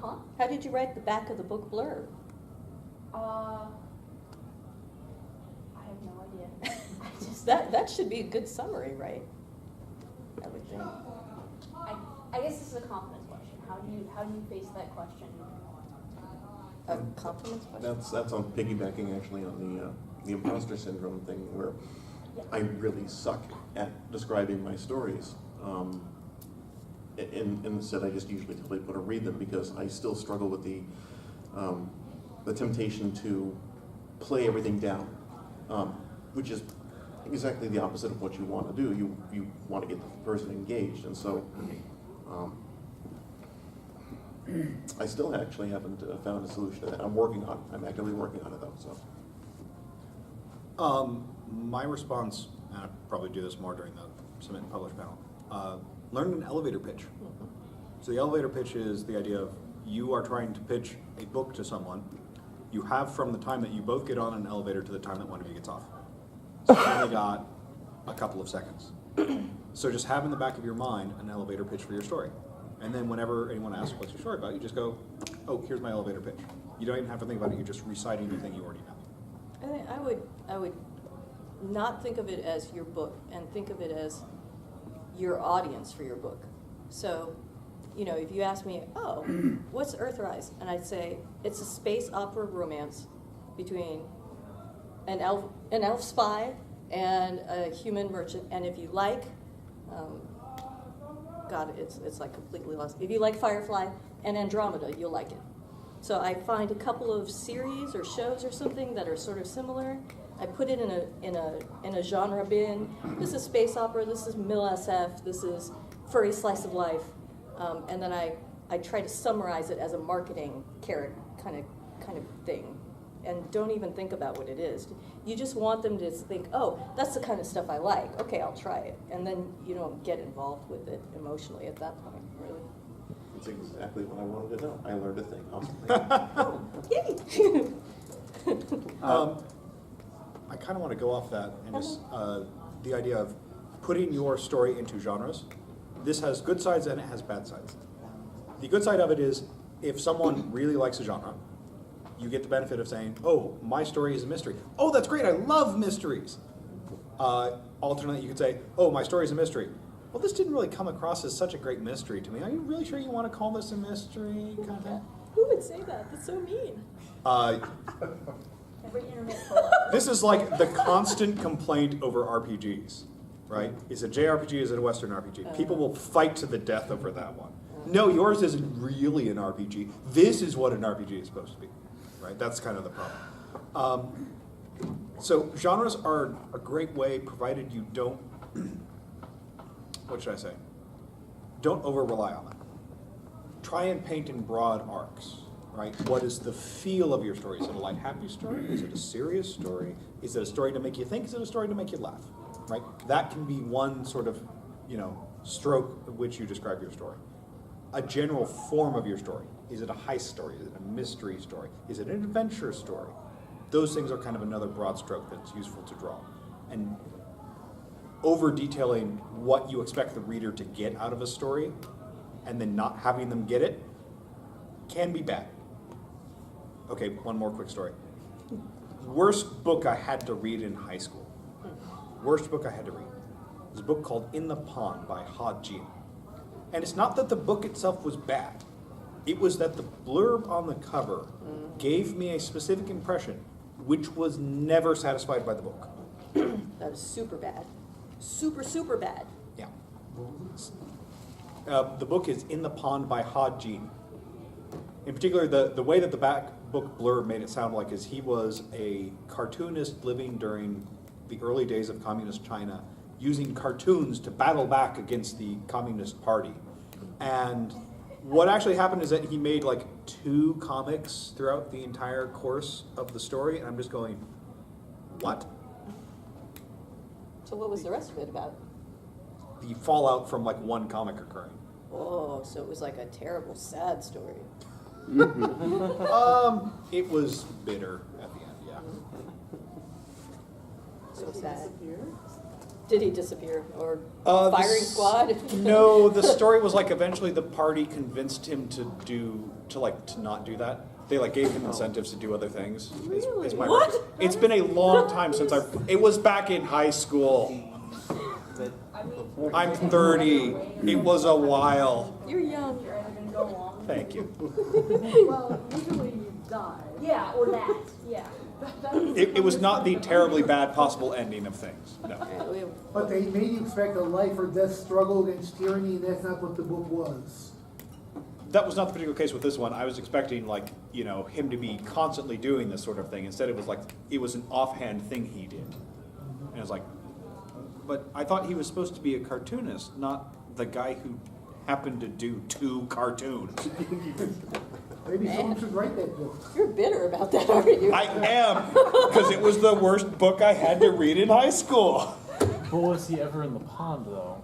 K: Huh?
E: How did you write the back of the book blurb?
K: I have no idea.
E: That should be a good summary, right? I would think.
K: I guess this is a confidence question. How do you face that question?
E: A compliments question?
C: That's on piggybacking actually on the imposter syndrome thing, where I really suck at describing my stories. Instead, I just usually tell people to read them because I still struggle with the temptation to play everything down, which is exactly the opposite of what you want to do. You want to get the person engaged, and so I still actually haven't found a solution to that. I'm working on it. I'm actively working on it though. So.
N: My response, and I'll probably do this more during the Submit and Publish panel, learn an elevator pitch. So the elevator pitch is the idea of you are trying to pitch a book to someone. You have from the time that you both get on an elevator to the time that one of you gets off. So you've only got a couple of seconds. So just have in the back of your mind an elevator pitch for your story. And then whenever anyone asks what's your story about, you just go, oh, here's my elevator pitch. You don't even have to think about it, you're just reciting the thing you already know.
E: I would not think of it as your book and think of it as your audience for your book. So, if you ask me, oh, what's Earthrise? And I'd say, it's a space opera romance between an elf spy and a human merchant. And if you like, God, it's like completely lost. If you like Firefly and Andromeda, you'll like it. So I find a couple of series or shows or something that are sort of similar. I put it in a genre bin. This is space opera. This is Mill SF. This is furry slice of life. And then I try to summarize it as a marketing carrot kind of thing, and don't even think about what it is. You just want them to think, oh, that's the kind of stuff I like. Okay, I'll try it, and then you don't get involved with it emotionally at that point, really.
C: That's exactly what I wanted to know. I learned a thing.
E: Yay!
N: I kind of want to go off that and just the idea of putting your story into genres. This has good sides and it has bad sides. The good side of it is if someone really likes a genre, you get the benefit of saying, oh, my story is a mystery. Oh, that's great, I love mysteries. Alternately, you could say, oh, my story is a mystery. Well, this didn't really come across as such a great mystery to me. Are you really sure you want to call this a mystery kind of thing?
E: Who would say that? That's so mean.
K: Every internet
N: This is like the constant complaint over RPGs, right? Is it JRPG, is it a Western RPG? People will fight to the death over that one. No, yours isn't really an RPG. This is what an RPG is supposed to be, right? That's kind of the problem. So genres are a great way, provided you don't, what should I say? Don't over-rely on them. Try and paint in broad arcs, right? What is the feel of your story? Is it a light, happy story? Is it a serious story? Is it a story to make you think? Is it a story to make you laugh, right? That can be one sort of, stroke of which you describe your story. A general form of your story. Is it a heist story? Is it a mystery story? Is it an adventure story? Those things are kind of another broad stroke that's useful to draw. And over-detailing what you expect the reader to get out of a story and then not having them get it can be bad. Okay, one more quick story. Worst book I had to read in high school. Worst book I had to read. It was a book called In the Pond by Yote. And it's not that the book itself was bad. It was that the blurb on the cover gave me a specific impression which was never satisfied by the book.
E: That is super bad. Super, super bad.
N: Yeah. The book is In the Pond by Yote. In particular, the way that the back book blurb made it sound like is he was a cartoonist living during the early days of communist China, using cartoons to battle back against the Communist Party. And what actually happened is that he made like 2 comics throughout the entire course of the story, and I'm just going, what?
E: So what was the rest of it about?
N: The fallout from like one comic occurring.
E: Oh, so it was like a terrible, sad story.
N: It was bitter at the end, yeah.
E: So sad. Did he disappear? Or firing squad?
N: No, the story was like eventually the party convinced him to not do that. They like gave him incentives to do other things.
E: Really?
N: What? It's been a long time since it was back in high school. I'm 30. It was a while.
E: You're young.
K: You're either gonna go along.
N: Thank you.
O: Well, usually you die.
K: Yeah, or that. Yeah.
N: It was not the terribly bad possible ending of things. No.
I: But they made you expect a life or death struggle against tyranny, and that's not what the book was.
N: That was not the particular case with this one. I was expecting, like, you know, him to be constantly doing this sort of thing. Instead, it was like, it was an offhand thing he did. And I was like, but I thought he was supposed to be a cartoonist, not the guy who happened to do 2 cartoons.
I: Maybe someone should write that book.
E: You're bitter about that, aren't you?
N: I am, because it was the worst book I had to read in high school.
S: But was he ever in the pond, though?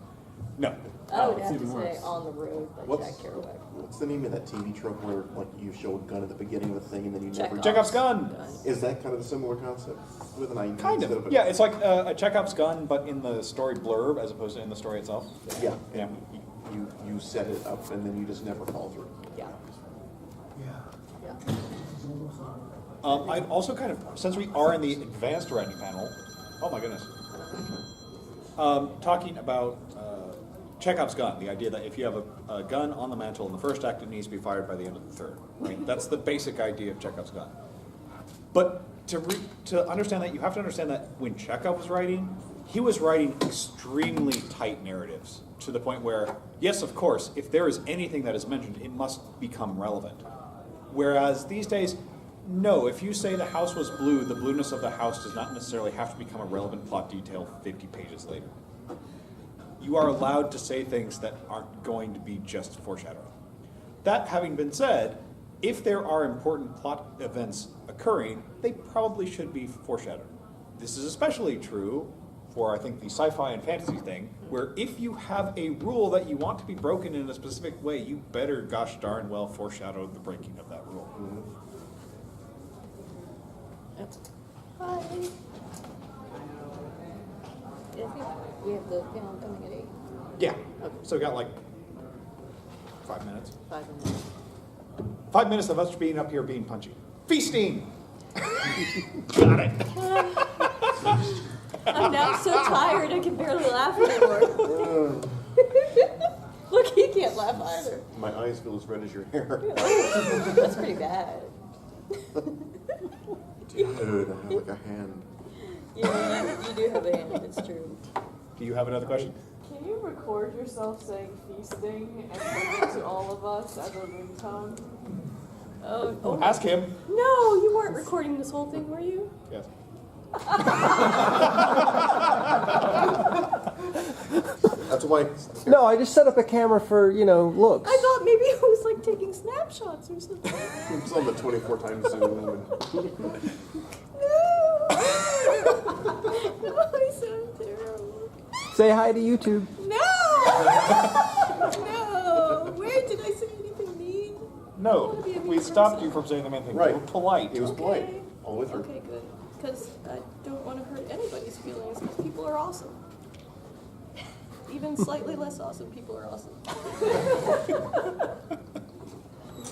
N: No.
E: I would
S: it's
E: have to
S: even
E: say
S: worse.
E: On the Road by
C: What's-
E: Jack Kerouac.
C: What's the name of that TV trope where like you show a gun at the beginning of a thing and then you never...
N: Chekhov's gun.
C: Is that kind of a similar concept with an ID?
N: Kind
C: instead
N: of.
C: a-
N: Yeah, it's like a Chekhov's gun, but in the story blurb as opposed to in the story itself.
C: Yeah.
N: Yeah.
C: You set it up and then you just never follow through.
E: Yeah.
N: I also kind of, since we are in the advanced writing panel, oh my goodness, talking about Chekhov's gun, the idea that if you have a gun on the mantle in the first act, it needs to be fired by the end of the third. Right? That's the basic idea of Chekhov's gun. But to understand that, you have to understand that when Chekhov was writing, he was writing extremely tight narratives to the point where, yes, of course, if there is anything that is mentioned, it must become relevant. Whereas these days, no, if you say the house was blue, the blueness of the house does not necessarily have to become a relevant plot detail 50 pages later. You are allowed to say things that aren't going to be just foreshadowing. That having been said, if there are important plot events occurring, they probably should be foreshadowed. This is especially true for, I think, the sci-fi and fantasy thing, where if you have a rule that you want to be broken in a specific way, you better gosh darn well foreshadow the breaking of that rule.
E: That's hi. I think we have the panel coming at 8.
N: Yeah.
E: Okay.
N: So we got like 5 minutes.
E: 5 minutes.
N: 5 minutes of us being up here being punchy. Feasting! Got it.
E: I'm now so tired I can barely laugh anymore. Look, he can't laugh either.
C: My eyes feel as red as your hair.
E: That's pretty bad.
C: Dude, I have like a hand.
E: Yeah, you do have a hand, it's true.
N: Do you have another question?
O: Can you record yourself saying feasting and send it to all of us as a ringtone?
E: Oh.
N: Ask him.
E: No, you weren't recording this whole thing, were you?
N: Yes.
C: That's why.
Q: No, I just set up a camera for, looks.
E: I thought maybe it was like taking snapshots or something.
C: It's on the 24 times Zoom.
E: No, I sound terrible.
Q: Say hi to YouTube.
E: No! No! Where did I say anything mean?
N: No, we stopped you from saying the main thing.
C: Right.
N: You were polite.
C: He was polite all the way through.
E: Okay, good. Because I don't want to hurt anybody's feelings, because people are awesome. Even slightly less awesome people are awesome.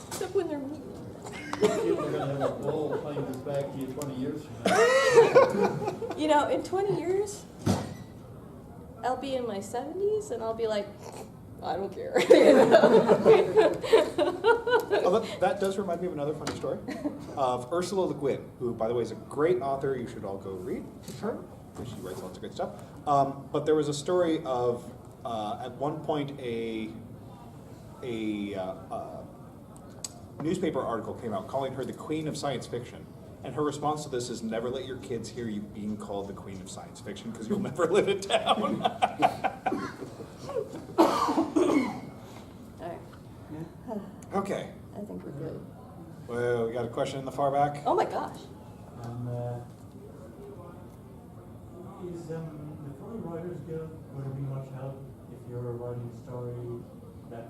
E: Except when they're mean.
T: People are going to have a ball playing this back to you 20 years from now.
E: In 20 years, I'll be in my 70s and I'll be like, I don't care.
N: Oh, that does remind me of another funny story of Ursula Le Guin, who, by the way, is a great author. You should all go read her. She writes lots of great stuff. But there was a story of, at one point, a newspaper article came out calling her the queen of science fiction. And her response to this is, never let your kids hear you being called the queen of science fiction, because you'll never live it down. Okay.
E: I think we're good.
N: Well, we got a question in the far back.
E: Oh my gosh.
T: Is the Fully Writers Guild going to be much help if you're writing a story that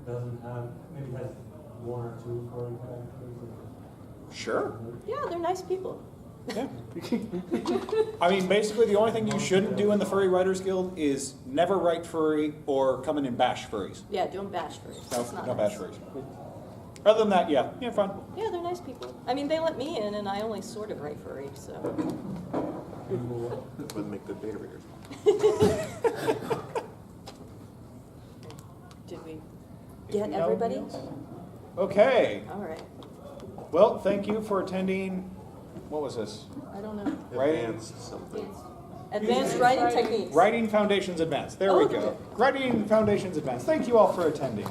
T: doesn't have, maybe has 1 or 2 foreign characters?
N: Sure.
E: Yeah, they're nice people.
N: Yeah. I mean, basically, the only thing you shouldn't do in the Furry Writers Guild is never write furry or come in and bash furries.
E: Yeah, don't bash furries. That's not
N: No
E: nice.
N: bash furries. Other than that, yeah, fun.
E: Yeah, they're nice people. I mean, they let me in, and I only sort of write furry, so.
C: That would make good beta readers.
E: get
A: No,
E: everybody?
A: nobody else? Okay.
E: All right.
A: Well, thank you for attending. What was this?
E: I don't know.
A: Writing.
C: Advanced something.
E: Advanced writing techniques.
A: Writing Foundations Advanced. There we go. Writing Foundations Advanced. Thank you all for attending.